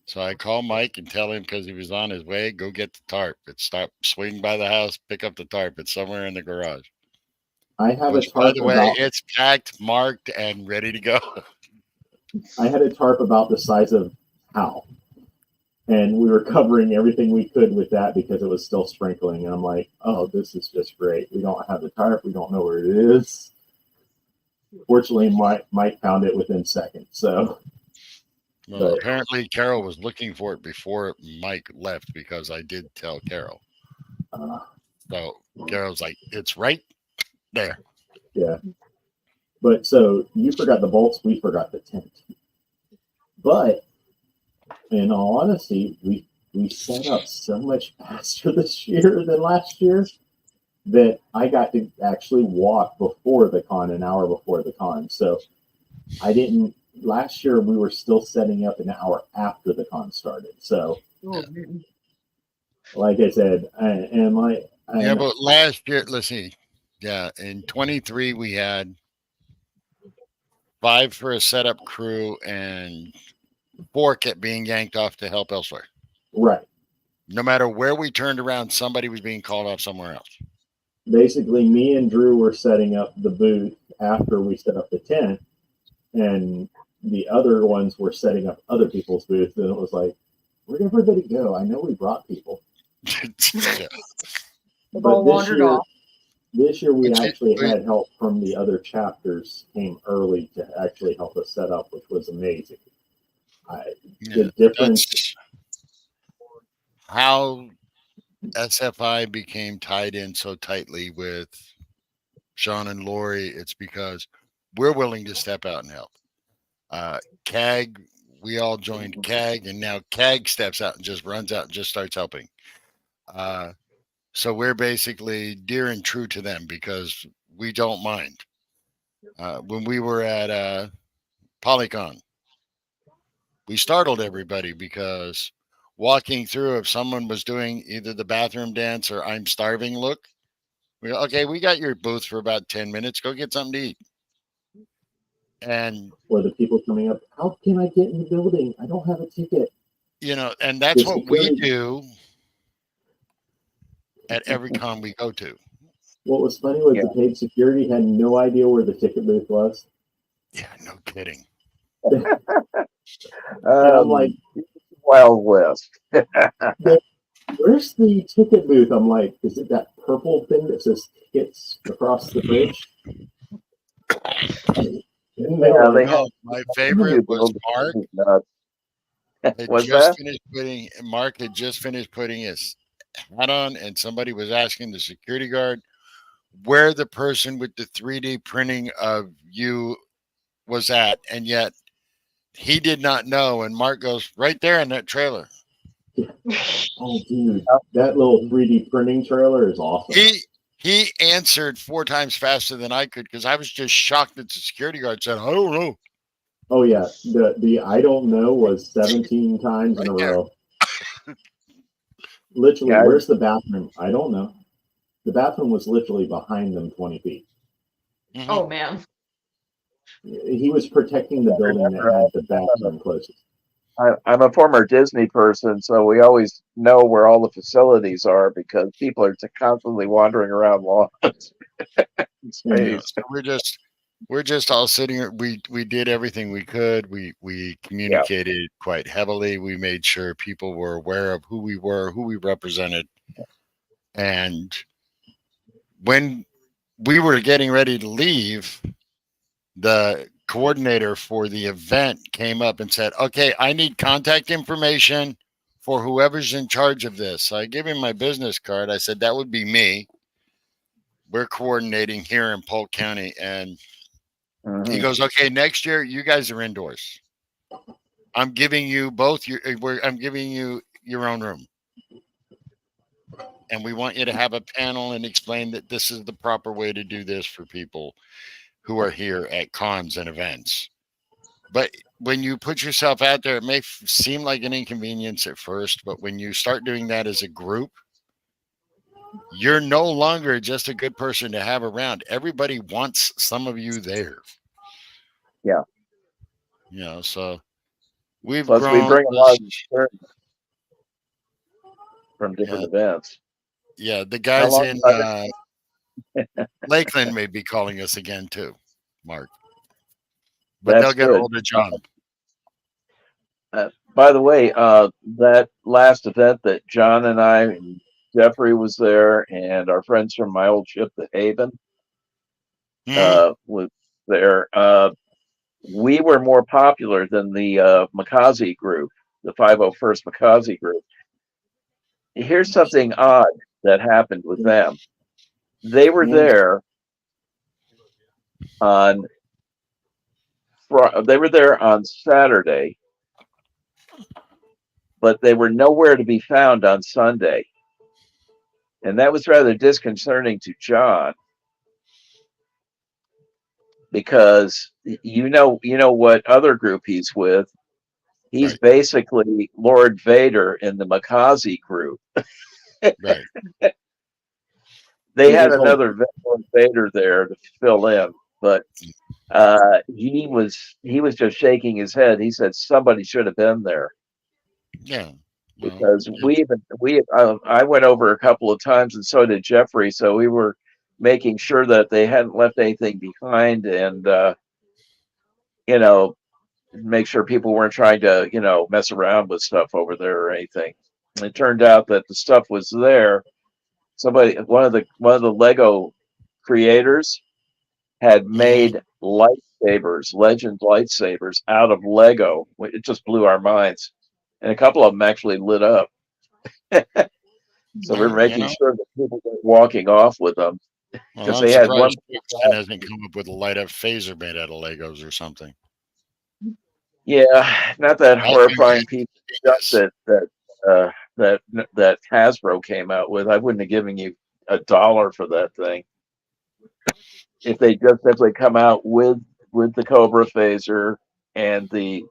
So I call Mike and tell him because he was on his way, go get the tarp. Swing by the house, pick up the tarp. It's somewhere in the garage. I have Which, a by tarp the way, about, it's packed, marked, and ready to go. I had a tarp about the size of Hal. And we were covering everything we could with that because it was still sprinkling. And I'm like, oh, this is just great. We don't have the tarp. We don't know where it is. Fortunately, Mike found it within seconds. So, Well, But- apparently Carol was looking for it before Mike left because I did tell Carol. uh, So Carol's like, it's right there. yeah. But so you forgot the bolts. We forgot the tent. But in all honesty, we set up so much faster this year than last year that I got to actually walk before the con, an hour before the con. So I didn't. Last year we were still setting up an hour after the con started. So, Oh, man. like I said, Yeah, but last year, let's see. Yeah, in 23 we had 5 for a setup crew and 4 kept being yanked off to help elsewhere. Right. No matter where we turned around, somebody was being called off somewhere else. Basically, me and Drew were setting up the booth after we set up the tent, and the other ones were setting up other people's booths. And it was like, where'd everybody go? I know we brought people. Yeah. They've all wandered off. This year we But actually had help from the other chapters came early to actually help us set up, which was amazing. The difference. That's how SFI became tied in so tightly with Sean and Lori. It's because we're willing to step out and help. CAG, we all joined CAG, and now CAG steps out and just runs out and just starts helping. So we're basically dear and true to them because we don't mind. When we were at Polycon, we startled everybody because walking through, if someone was doing either the bathroom dance or I'm starving look, we go, okay, we got your booth for about 10 minutes. Go get something to eat. And or the people coming up, how can I get in the building? I don't have a ticket. and that's what we do at every con we go to. What was funny was the paid security had no idea where the ticket booth was. Yeah, no kidding. And I'm like, Wild West. where's the ticket booth? I'm like, is it that purple thing that says tickets across the bridge? They have My favorite was Mark. Mark had just finished putting his hat on, and somebody was asking the security guard where the person with the 3D printing of you was at, and yet he did not know. And Mark goes, right there in that trailer. Oh, dude, that little 3D printing trailer is awesome. He answered 4 times faster than I could because I was just shocked that the security guard said, I don't know. Oh, yeah. The I don't know was 17 times in a row. Literally, where's the bathroom? I don't know. The bathroom was literally behind them 20 feet. Mm-hmm. Oh, man. He was protecting the building that had the bathroom closest. I'm a former Disney person, so we always know where all the facilities are because people are constantly wandering around lost in space. So we're just all sitting here. We did everything we could. We communicated quite heavily. We made sure people were aware of who we were, who we represented. And when we were getting ready to leave, the coordinator for the event came up and said, okay, I need contact information for whoever's in charge of this. So I gave him my business card. I said, that would be me. We're coordinating here in Polk County. And he goes, okay, next year you guys are indoors. I'm giving you I'm giving you your own room. And we want you to have a panel and explain that this is the proper way to do this for people who are here at cons and events. But when you put yourself out there, it may seem like an inconvenience at first, but when you start doing that as a group, you're no longer just a good person to have around. Everybody wants some of you there. Yeah. So we've Plus grown. We bring a lot of from different events. Yeah, the guys in Lakeland may be calling us again too, Mark. But they'll get hold of John. By the way, that last event that John and I and Jeffrey was there, and our friends from my old ship, the Haven, was there. We were more popular than the Makazi group, the 501st Makazi group. Here's something odd that happened with them. They were there on Saturday, but they were nowhere to be found on Sunday. And that was rather disconcerting to John because you know what other group he's with. He's basically Lord Vader in the Makazi group. Right. They had another Lord Vader there to fill in, but he was just shaking his head. He said somebody should have been there. Yeah. Well, because I went over a couple of times, and so did Jeffrey. So we were making sure that they hadn't left anything behind, and you know, make sure people weren't trying to mess around with stuff over there or anything. And it turned out that the stuff was there. One of the Lego creators had made Legend lightsabers out of Lego. It just blew our minds, and a couple of them actually lit up. So we're making sure that people weren't walking off with them, Well, because I'm they had one. surprised Kingston hasn't come up with a light up phaser made out of Legos or something. Yeah, not that I think horrifying piece of that's- stuff that Hasbro came out with. I wouldn't have given you $1 for that thing if they just simply come out with the Cobra phaser and the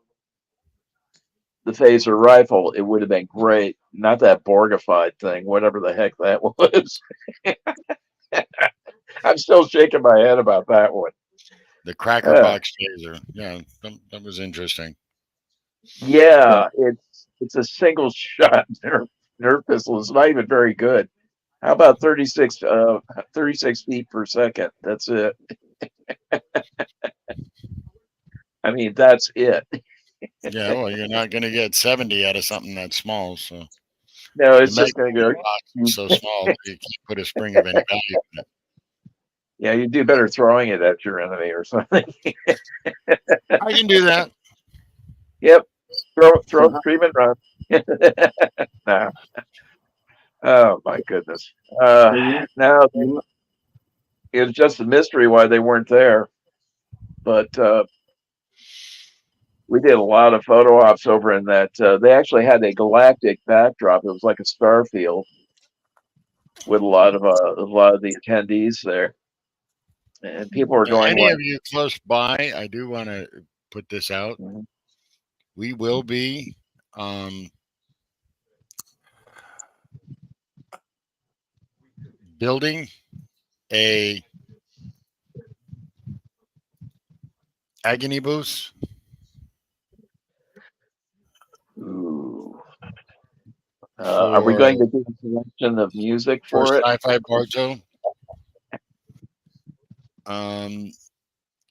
phaser rifle. It would have been great. Not that Borgified thing, whatever the heck that was. I'm still shaking my head about that one. The Cracker Box phaser. Yeah, that was interesting. Yeah, it's a single shot nerf pistol. It's not even very good. How about 36 feet per second? That's it. I mean, that's it. Yeah, well, you're not going to get 70 out of something that small. So No, it's the just going to go. box is so small that you can't put a spring of any value in it. Yeah, you do better throwing it at your enemy or something. I can do that. Yep. Throw, scream and run. No. Oh my goodness. Now it was just a mystery why they weren't there, but we did a lot of photo ops over in that. They actually had a galactic backdrop. It was like a star field with a lot of the attendees there, and people were going. Any of you close by, I do want to put this out. Mhm. We will be building a agony booth. Ooh. Are we going to do a selection of music for it? Sci-Fi Barzo.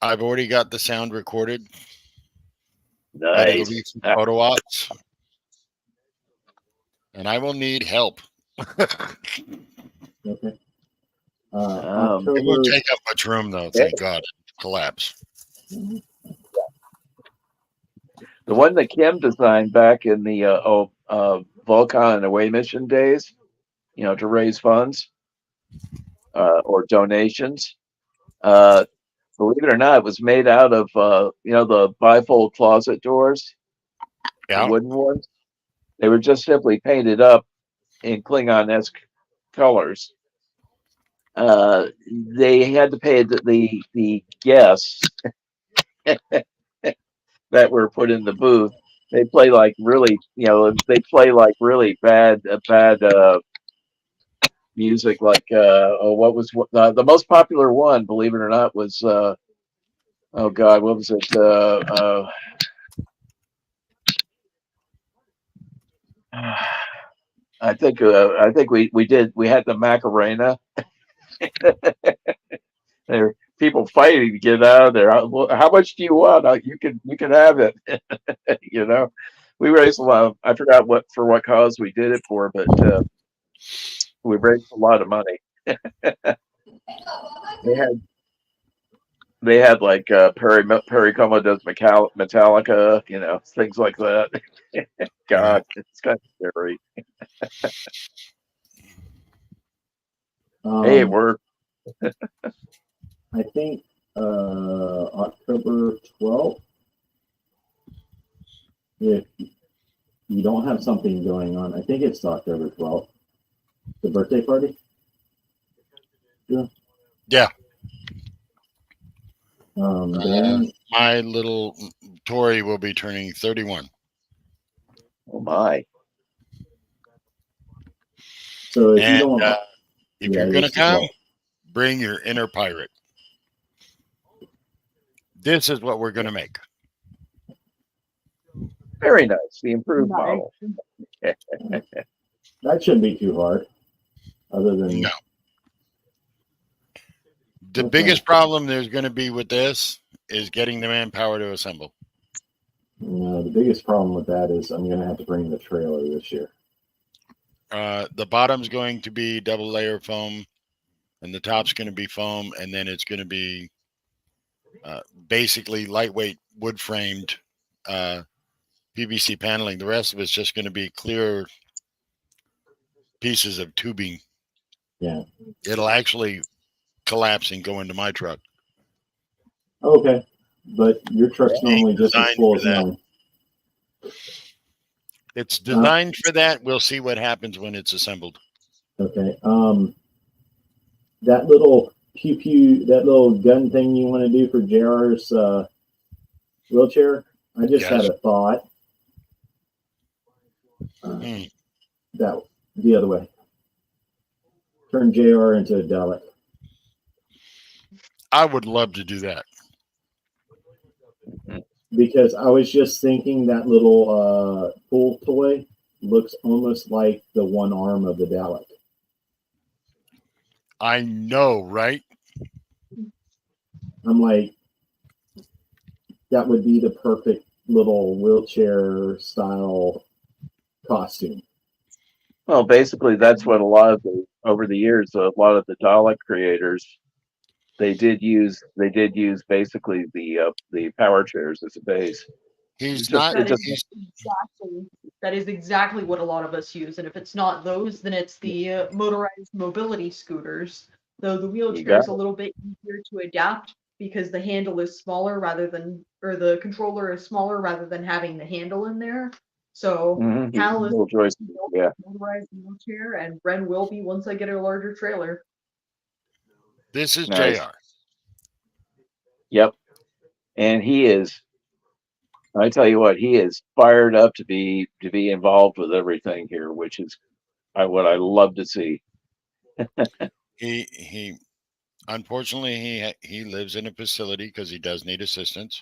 I've already got the sound recorded. It'll Nice. be some photo ops, and I will need help. Okay. It won't take up much room, though. Thank God. Collapse. The one that Kim designed back in the Volcon and Away mission days, to raise funds or donations. Believe it or not, it was made out of the bifold closet doors, Yeah. the wooden ones. They were just simply painted up in Klingon-esque colors. They had to pay the guests that were put in the booth. They play like really, bad music. Like, what was the most popular one? Believe it or not, was oh God, what was it? I think we had the Macarena. There were people fighting to get out of there. How much do you want? You can have it. We raised a lot. I forgot for what cause we did it for, but we raised a lot of money. They had like Perry Como does Metallica, things like that. God, it's kind of scary. Hey, it worked. I think October 12th. If you don't have something going on, I think it's October 12th. The birthday party? Yeah. My little Tori will be turning 31. Oh my! So if you're gonna come, bring your inner pirate. This is what we're gonna make. Very nice. The improved Nice. model. That shouldn't be too hard. Other than No. The Okay. biggest problem there's going to be with this is getting the manpower to assemble. the biggest problem with that is I'm going to have to bring the trailer this year. The bottom's going to be double layer foam, and the top's going to be foam, and then it's going to be basically lightweight wood framed PVC paneling. The rest of it's just going to be clear pieces of tubing. Yeah. It'll actually collapse and go into my truck. Okay, but your truck's normally just as Designed full for as that. mine. It's designed for that. We'll see what happens when it's assembled. Okay. That little that little gun thing you want to do for JR's wheelchair. I just had Yes. a thought. Hmm. That the other way. Turn JR into a Dalek. I would love to do that. Because I was just thinking that little pool toy looks almost like the one arm of the Dalek. I know, right? I'm like, that would be the perfect little wheelchair style costume. Well, basically, that's what a lot of over the years, a lot of the Dalek creators, they did use basically the power chairs as a base. He's Just- not. it just- That is exactly what a lot of us use. And if it's not those, then it's the motorized mobility scooters. Though the wheelchair is a little bit easier to adapt because the handle is smaller or the controller is smaller rather than having the handle in there. So Mhm. Hal is Little joystick, yeah. motorized wheelchair, and Bren will be once I get a larger trailer. This is Nice. JR. Yep. And he is, I tell you what, he is fired up to be involved with everything here, which is what I love to see. He unfortunately he lives in a facility because he does need assistance.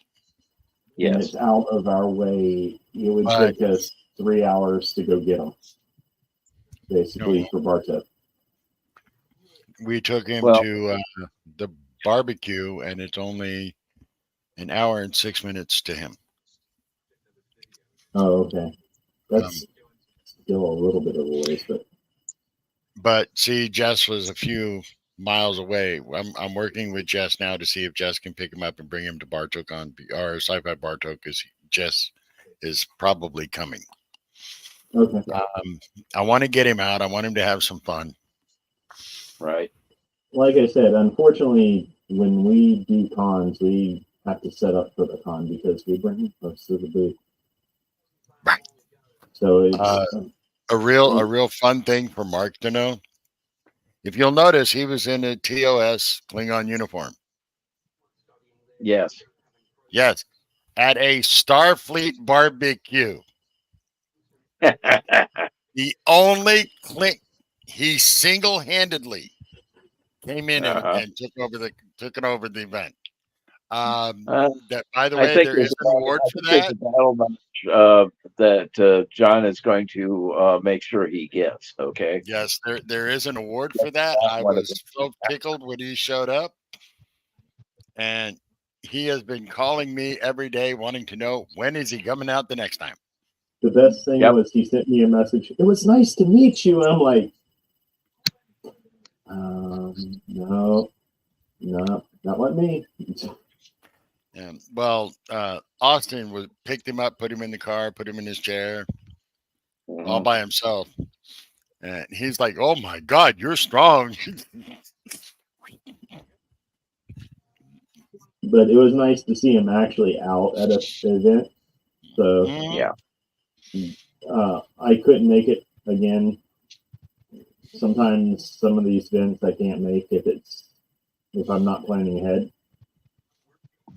And Yes. it's out of our way. It would Right. take us 3 hours to go get them. Basically, No. for Bartow. We took him Well- to the barbecue, and it's only an hour and 6 minutes to him. Oh, okay. That's still a little bit of a ways, but But see, Jess was a few miles away. I'm working with Jess now to see if Jess can pick him up and bring him to Bartok or Sci-Fi Bartok, because Jess is probably coming. okay. I want to get him out. I want him to have some fun. Right. Like I said, unfortunately, when we do cons, we have to set up for the con because we bring most of the booth. Right. So it's A real fun thing for Mark to know. If you'll notice, he was in a TOS Klingon uniform. Yes. Yes, at a Starfleet barbecue. The only he single-handedly came in and took over the event. That, by the I way, think there there's is an award for there's that. a battle match that John is going to make sure he gets. Okay. Yes, there is an award for that. I one of was so tickled when he showed up, and he has been calling me every day, wanting to know when is he coming out the next time. the best thing Yep. was he sent me a message. It was nice to meet you. And I'm like, no, not like me. And well, Austin picked him up, put him in the car, put him in his chair, all by himself, and he's like, "Oh my God, you're strong." But it was nice to see him actually out at an event. So Yeah. I couldn't make it again. Sometimes some of these events I can't make if I'm not planning ahead.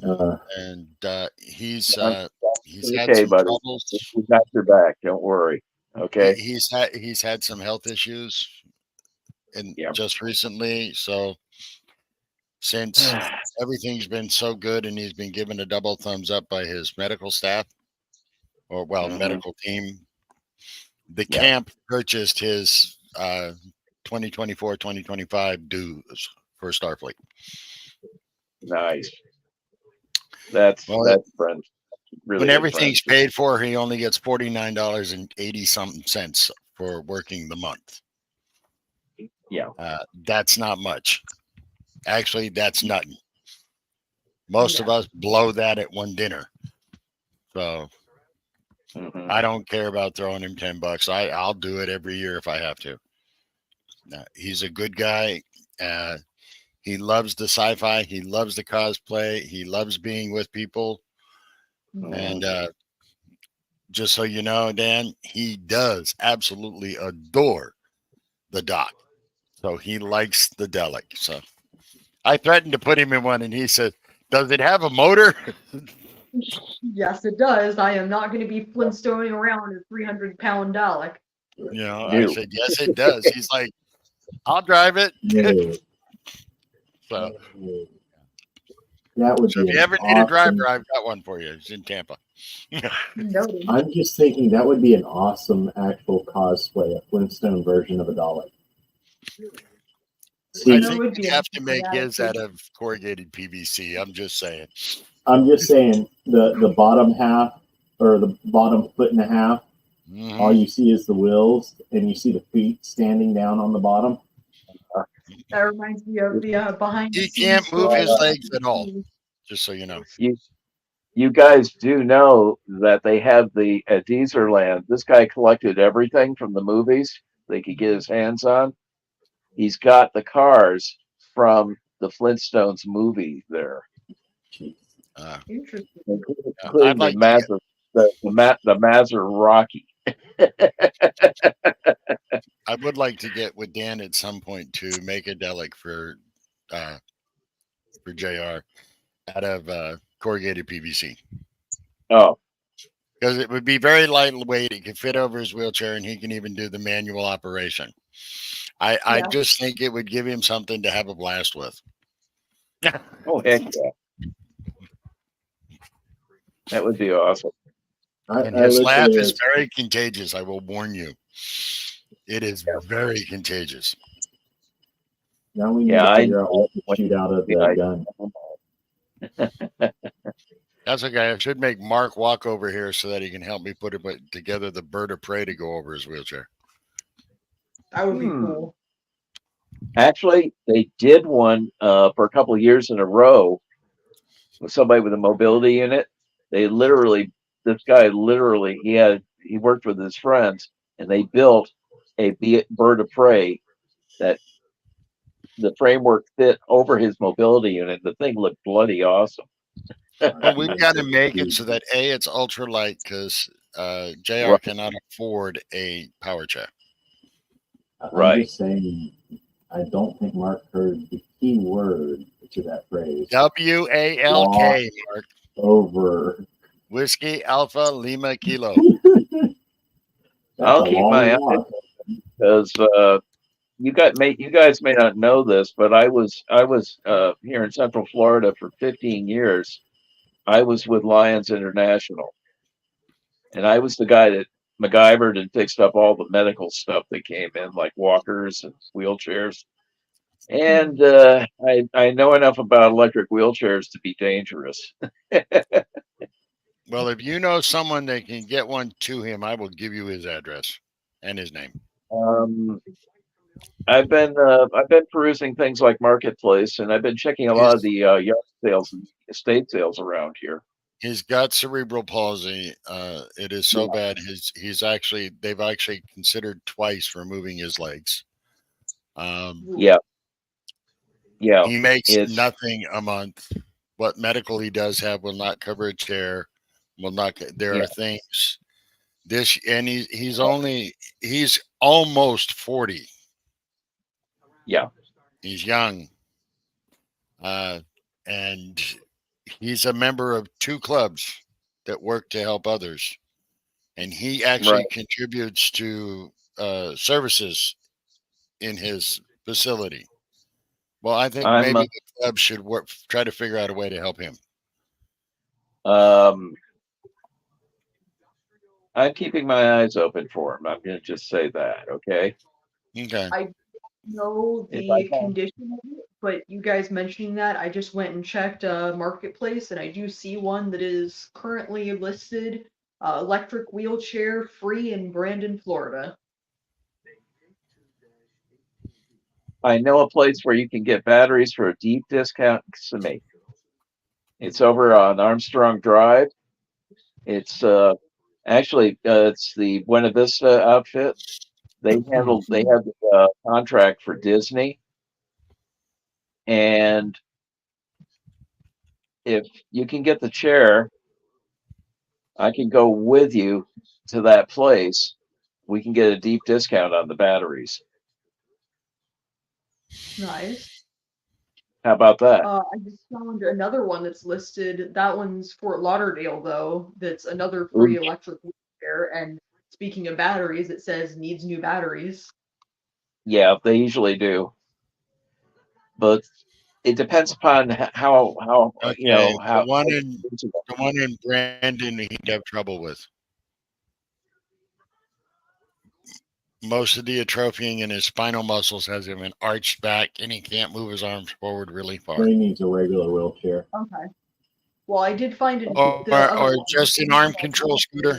And he's had Okay, some buddy. troubles. We got your back. Don't worry. Okay. He's had some health issues, and Yeah. just recently. So since everything's been so good, and he's been given a double thumbs up by his medical staff or well, Mhm. medical team. The Yeah. camp purchased his 2024-2025 dues for Starfleet. Nice. Well, That's friends. Really when good everything's friends. paid for, he only gets $49.80 something cents for working the month. Yeah. That's not much. Actually, that's nothing. Most of Yeah. us blow that at one dinner. So Mhm. I don't care about throwing him $10. I'll do it every year if I have to. He's a good guy. He loves the sci-fi. He loves the cosplay. He loves being with people. And just so you know, Dan, he does absolutely adore the dock. So he likes the Delic. So I threatened to put him in one, and he said, "Does it have a motor?" Yes, it does. I am not going to be Flintstoning around a 300-pound Dalek. I No. said, "Yes, it does." He's like, "I'll drive it." No, So, no. That would so be if you an ever need a awesome. driver, I've got one for you. It's in Tampa. Noted. I'm just thinking that would be an awesome actual cosplay, a Flintstone version of a Dalek. I See, That think would be you'd a have to make badass his out of corrugated PVC. I'm just saying. I'm just saying the bottom half or the bottom foot and a half, Mhm. all you see is the wheels, and you see the feet standing down on the bottom. That reminds me of the behind the He scenes can't move his footage. legs at all. Just so you know. You guys do know that they have the at Deezerland. This guy collected everything from the movies they could get his hands on. He's got the cars from the Flintstones movie there, Jeez. Interesting. including I'd the like to get, the Maserati. I would like to get with Dan at some point to make a delic for JR out of corrugated PVC. Oh, Because it would be very lightweight. It could fit over his wheelchair, and he can even do the manual operation. I Yeah. just think it would give him something to have a blast with. oh heck yeah, that would be awesome. And I his laugh literally is was, very contagious. I will warn you. It is very contagious. now we need Yeah, to I figure out what to when shoot out of yeah, the gun. That's okay. I should make Mark walk over here so that he can help me put together the bird of prey to go over his wheelchair. That would be cool. Actually, they did one for a couple of years in a row with somebody with a mobility unit. This guy literally, he worked with his friends, and they built a bird of prey that the framework fit over his mobility unit. The thing looked bloody awesome. Well, we've got to make it so that it's ultralight because JR Right. cannot afford a power chair. I'm Right. just saying, I don't think Mark heard the key word to that phrase. WALK, Mark. Over. Whiskey Alpha Lima Kilo. That's I'll a keep long my eye walk. because you guys may not know this, but I was here in Central Florida for 15 years. I was with Lions International, and I was the guy that MacGyvered and fixed up all the medical stuff that came in, like walkers and wheelchairs. And I know enough about electric wheelchairs to be dangerous. Well, if you know someone that can get one to him, I will give you his address and his name. I've been perusing things like Marketplace, and I've been checking a lot of the yard sales and estate sales around here. He's got cerebral palsy. It is so bad. They've actually considered twice removing his legs. Yeah. He makes it's- nothing a month. What medical he does have will not cover a chair. Will not. There are things. And he's almost 40. Yeah. He's young. And he's a member of 2 clubs that work to help others. And he actually contributes to services in his facility. Well, I think maybe the club should try to figure out a way to help him. I'm keeping my eyes open for them. I'm going to just say that. Okay. Okay. Know If I the can- condition of it, but you guys mentioning that, I just went and checked Marketplace, and I do see one that is currently listed, electric wheelchair free in Brandon, Florida. I know a place where you can get batteries for a deep discount. Kissimmee. It's over on Armstrong Drive. It's actually it's the Buena Vista outfit. They have the contract for Disney, and if you can get the chair, I can go with you to that place. We can get a deep discount on the batteries. Nice. How about that? I just found another one that's listed. That one's Fort Lauderdale, though. That's another free electric wheelchair. And speaking of batteries, it says needs new batteries. Yeah, they usually do, but it depends upon how you know Okay. how. The one in Brandon, he'd have trouble with. Most of the atrophying in his spinal muscles has him an arched back, and he can't move his arms forward really far. So he needs a regular wheelchair. Okay. Well, I did find it. Or just an arm control scooter.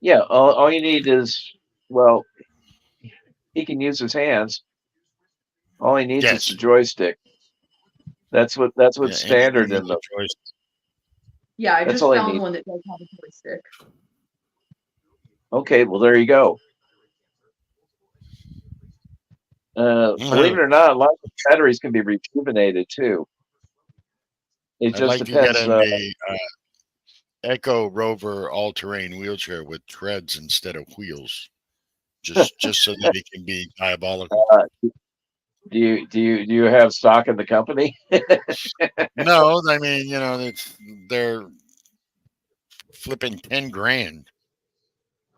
Yeah, all you need is, well, he can use his hands. All he needs is Yes. the joystick. That's what's Yeah, standard anything in the. with a choice. Yeah, I That's just all I found need. one that does have a joystick. Okay, well there you go. Believe it or not, a lot of batteries can be rejuvenated too. It I'd just like to get depends. him a Echo Rover all-terrain wheelchair with treads instead of wheels, just so that he can be diabolical. Do you have stock in the company? No, I mean, they're flipping 10 grand.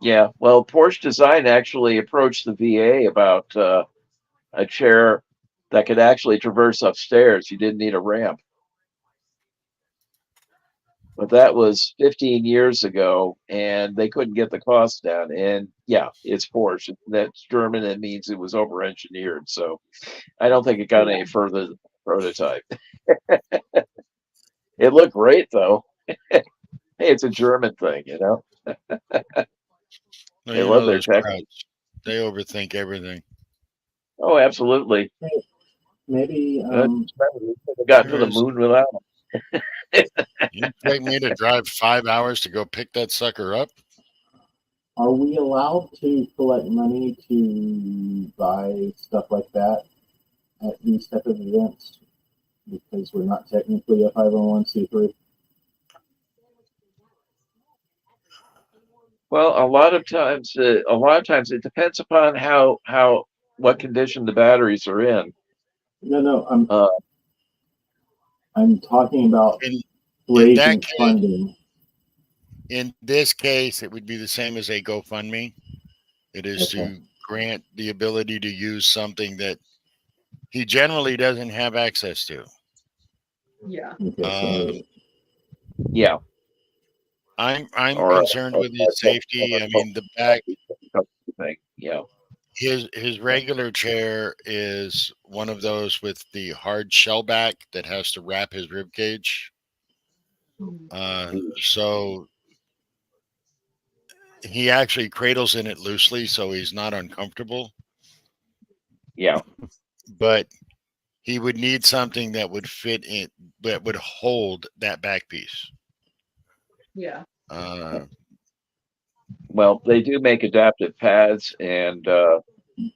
Yeah, well, Porsche Design actually approached the VA about a chair that could actually traverse upstairs. You didn't need a ramp. But that was 15 years ago, and they couldn't get the cost down. And yeah, it's Porsche. That's German. It means it was over-engineered. So I don't think it got any further than the prototype. It looked great, though. Hey, it's a German thing, you know? Well, They you love know their those tech. crowds. They overthink everything. Oh, absolutely. Maybe They got to the moon without them. You expect me to drive 5 hours to go pick that sucker up? are we allowed to collect money to buy stuff like that at these type of events? Because we're not technically a 501c3. Well, a lot of times it depends upon what condition the batteries are in. No, Uh, I'm talking about In raising that case- funding. In this case, it would be the same as a GoFundMe. It is to grant the ability to use something that he generally doesn't have access to. Yeah. Okay, yeah. I'm Or- concerned or- with his safety. I mean, the back, thing. Yeah. his regular chair is one of those with the hard shell back that has to wrap his rib cage. So he actually cradles in it loosely, so he's not uncomfortable. Yeah. But he would need something that would fit in, that would hold that back piece. Yeah. Well, they do make adaptive pads, and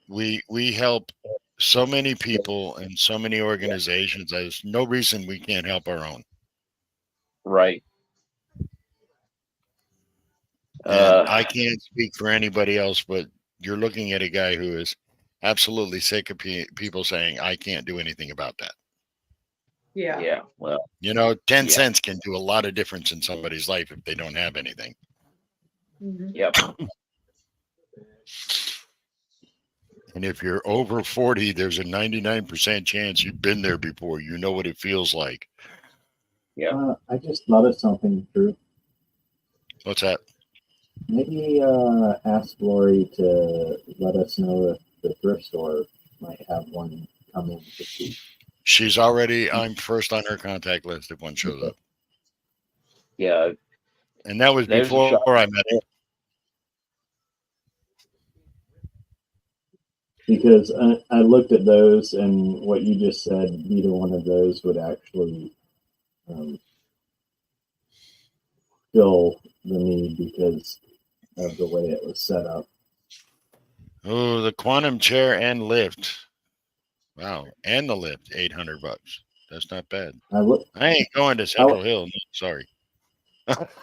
We help so many people and so many organizations. There's no reason we can't help our own. right. And I can't speak for anybody else, but you're looking at a guy who is absolutely sick of people saying, I can't do anything about that. Yeah. Yeah. Well, 10 Yeah. cents can do a lot of difference in somebody's life if they don't have anything. Mhm. yep. And if you're over 40, there's a 99% chance you've been there before. You know what it feels like. Yeah. I just thought of something, Drew. What's that? Maybe ask Lori to let us know if the thrift store might have one come in to see. I'm first on her contact list if one shows up. Yeah, And that was there's a before shop. I met her. Because I looked at those, and what you just said, neither one of those would actually fill the need because of the way it was set up. Oh, the quantum chair and lift. Wow. And the lift, $800. That's not bad. I ain't going to Central Hill. No, sorry.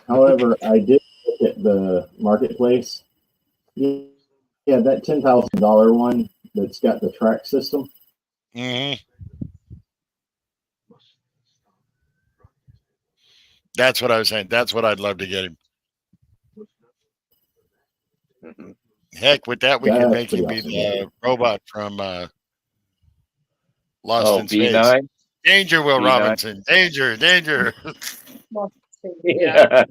However, I did look at the marketplace. Yeah, that $10,000 one that's got the track system. Mm-hmm. That's what I was saying. That's what I'd love to get him. Mm-hmm. Heck, with that, we could make him be awesome. the robot from Lost in Space. B9? Danger, Will B9. Robinson. Danger, danger. Yeah.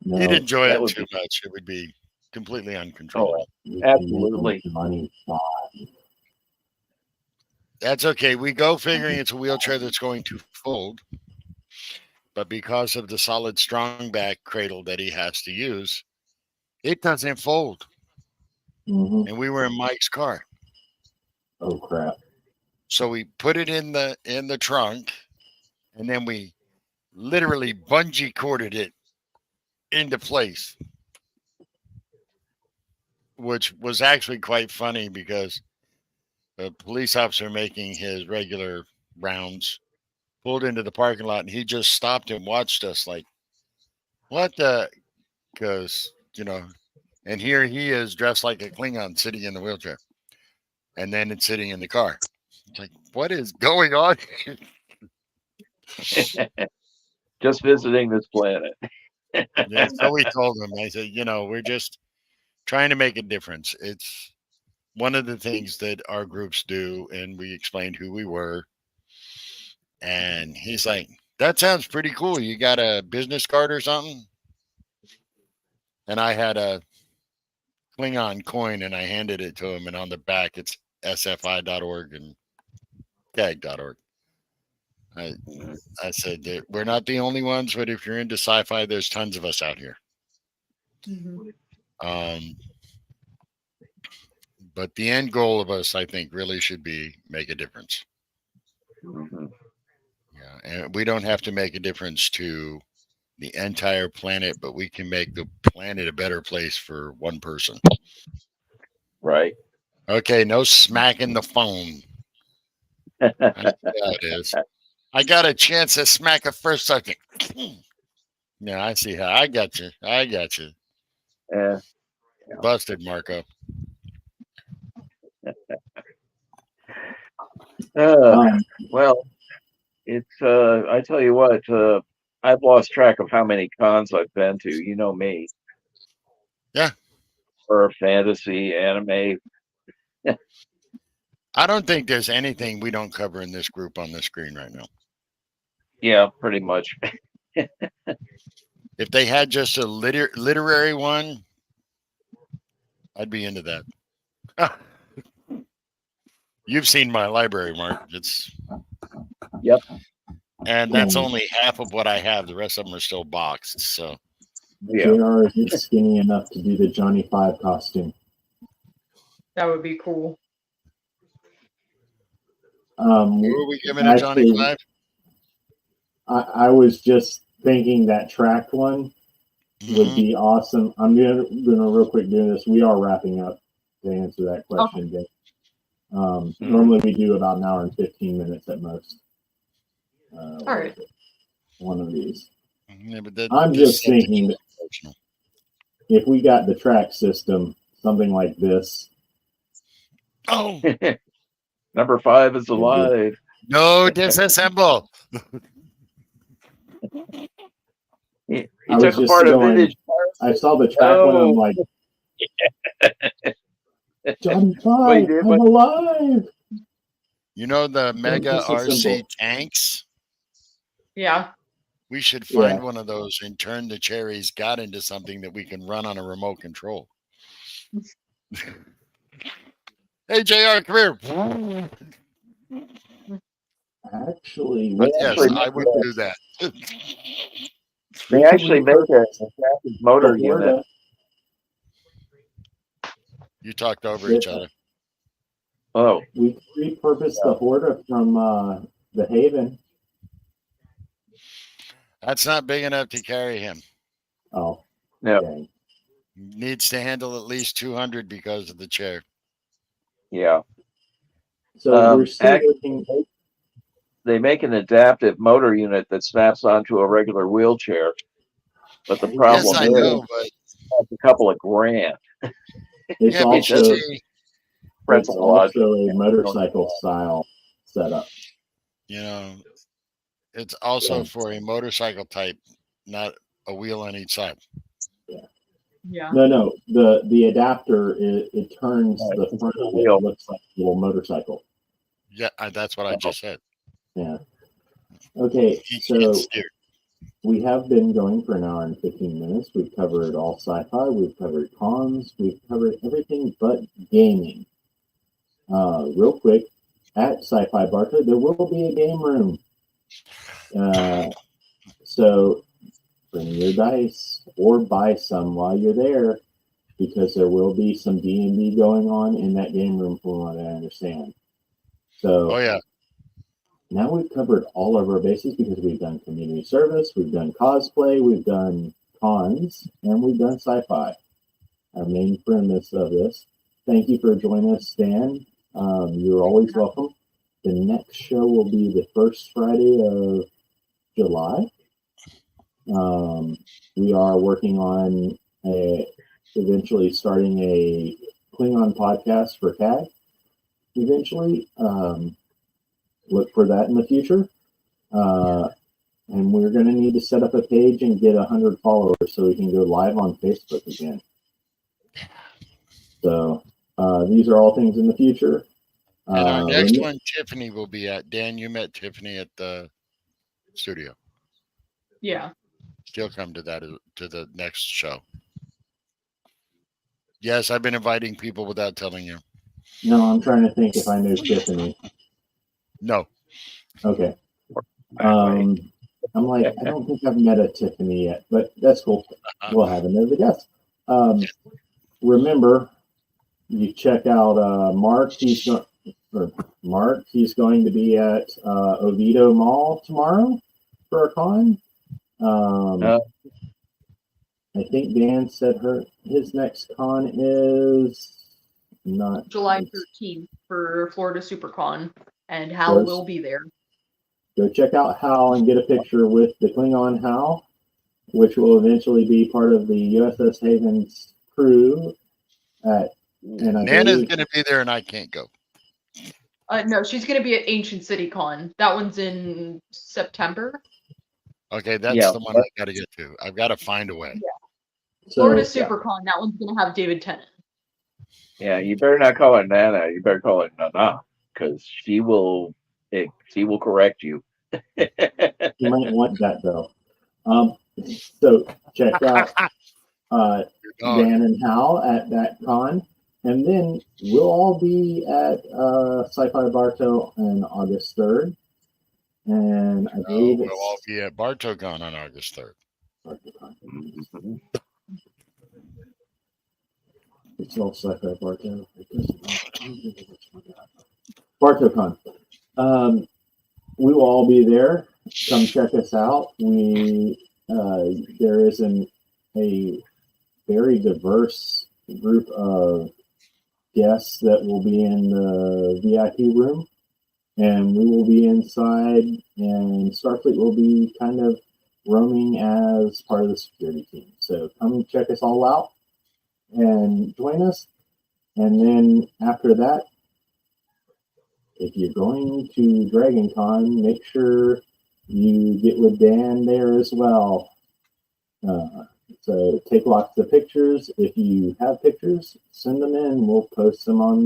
No, He'd enjoy that it would too much. It would be completely Oh, uncontrollable. absolutely. Money. That's okay. We go figuring it's a wheelchair that's going to fold. But because of the solid strong back cradle that he has to use, it doesn't fold. Mm-hmm. And we were in Mike's car. Oh crap. So we put it in the trunk, and then we literally bungee corded it into place, which was actually quite funny because a police officer making his regular rounds pulled into the parking lot, and he just stopped and watched us like, what the? Because, and here he is dressed like a Klingon sitting in the wheelchair, and then it's sitting in the car. It's like, what is going on here? Just visiting this planet. Yeah, so we told him, I said, we're just trying to make a difference. It's one of the things that our groups do, and we explained who we were. And he's like, that sounds pretty cool. You got a business card or something? And I had a Klingon coin, and I handed it to him, and on the back it's sfi.org and gag.org. I said that we're not the only ones, but if you're into sci-fi, there's tons of us out here. Mm-hmm. But the end goal of us, I think, really should be make a difference. Mm-hmm. Yeah, and we don't have to make a difference to the entire planet, but we can make the planet a better place for one person. Right. Okay, no smacking the phone. I know how it is. I got a chance to smack it for a second. Yeah, I see how. I got you. Yeah. Busted, Marco. Well, it's I tell you what, I've lost track of how many cons I've been to. You know me. Yeah. Or fantasy, anime. I don't think there's anything we don't cover in this group on the screen right now. Yeah, pretty much. If they had just a literary one, I'd be into that. You've seen my library, Mark. Yep. And that's only half of what I have. The rest of them are still boxed. So Yeah. JR is skinny enough to do the Johnny Five costume. That would be cool. who are we giving a Johnny Five? I was just thinking that track one would be awesome. I'm gonna real quick do this. We are wrapping up to answer that question. Okay. Normally we do about an hour and 15 minutes at most. All right. One of these. Yeah, but I'm just thinking that if we got the track system, something like this. Oh, Number 5 is alive. no, disassemble. He took apart a vintage. I saw the track one. I'm like, Johnny Five, I'm alive. You know the Mega RC tanks? Yeah. We should find Yeah. one of those and turn the cherries got into something that we can run on a remote control. Hey, JR, come here. Actually, But we yes, actually I make would do that. They actually make a adaptive motor unit. Florida, You talked over each other. Oh, we repurposed the Horta from the Haven. That's not big enough to carry him. Oh, no, dang. Needs to handle at least 200 because of the chair. yeah. So we're still actually, working. They make an adaptive motor unit that snaps onto a regular wheelchair. But the Yes, problem I is know, but it's a couple of grand. It's yeah, but also see, Pretzel logic. a motorcycle style setup. you know, it's also for a motorcycle type, not a wheel on each side. Yeah. No. The adapter it turns Right, the it's front a of wheel. it looks like a little motorcycle. Yeah, that's what I just said. Yeah. Okay, He so can't steer. we have been going for an hour and 15 minutes. We've covered all sci-fi. We've covered cons. We've covered everything but gaming. Real quick, at Sci-Fi Barker, there will be a game room. So bring your dice or buy some while you're there, because there will be some D&D going on in that game room from what I understand. So Oh, yeah. now we've covered all of our bases, because we've done community service, we've done cosplay, we've done cons, and we've done sci-fi. Our main premise of this. Thank you for joining us, Stan. You're always welcome. The next show will be the first Friday of July. We are working on eventually starting a Klingon podcast for CAG. Eventually, look for that in the future. And we're going to need to set up a page and get 100 followers so we can go live on Facebook again. So these are all things in the future. And our next one, Tiffany will be at. Dan, you met Tiffany at the studio. Yeah. She'll come to the next show. Yes, I've been inviting people without telling you. No, I'm trying to think if I know Tiffany. No. Okay. I'm like, I don't think I've met a Tiffany yet, but that's cool. We'll have another guest. Remember, you check out Mark. He's going to be at Oviedo Mall tomorrow for a con. I think Dan said his next con is not July 13th for Florida SuperCon, and Hal will be there. Go check out Hal and get a picture with the Klingon Hal, which will eventually be part of the USS Haven's crew. Nana's going to be there, and I can't go. No, she's going to be at Ancient City Con. That one's in September. Okay, that's the one I got to get to. I've got to find a way. Yeah. Florida SuperCon, that one's going to have David Tennant. Yeah, you better not call it Nana. You better call it Nana, because she will correct you. You might want that though. So check out Dan and Hal at that con, and then we'll all be at Sci-Fi Bartow on August 3rd, and I believe we'll all be at BartowCon on August 3rd. Mm-hmm. It's all Sci-Fi Bartow. BartowCon. We will all be there. Come check us out. There is a very diverse group of guests that will be in the VIP room, and we will be inside, and Starfleet will be kind of roaming as part of the security team. So come check us all out and join us. And then after that, if you're going to Dragon Con, make sure you get with Dan there as well. So take lots of pictures. If you have pictures, send them in. We'll post them on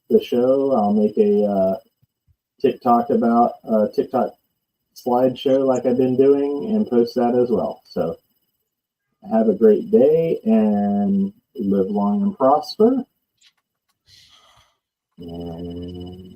the show. I'll make a TikTok slideshow like I've been doing and post that as well. So have a great day and live long and prosper. And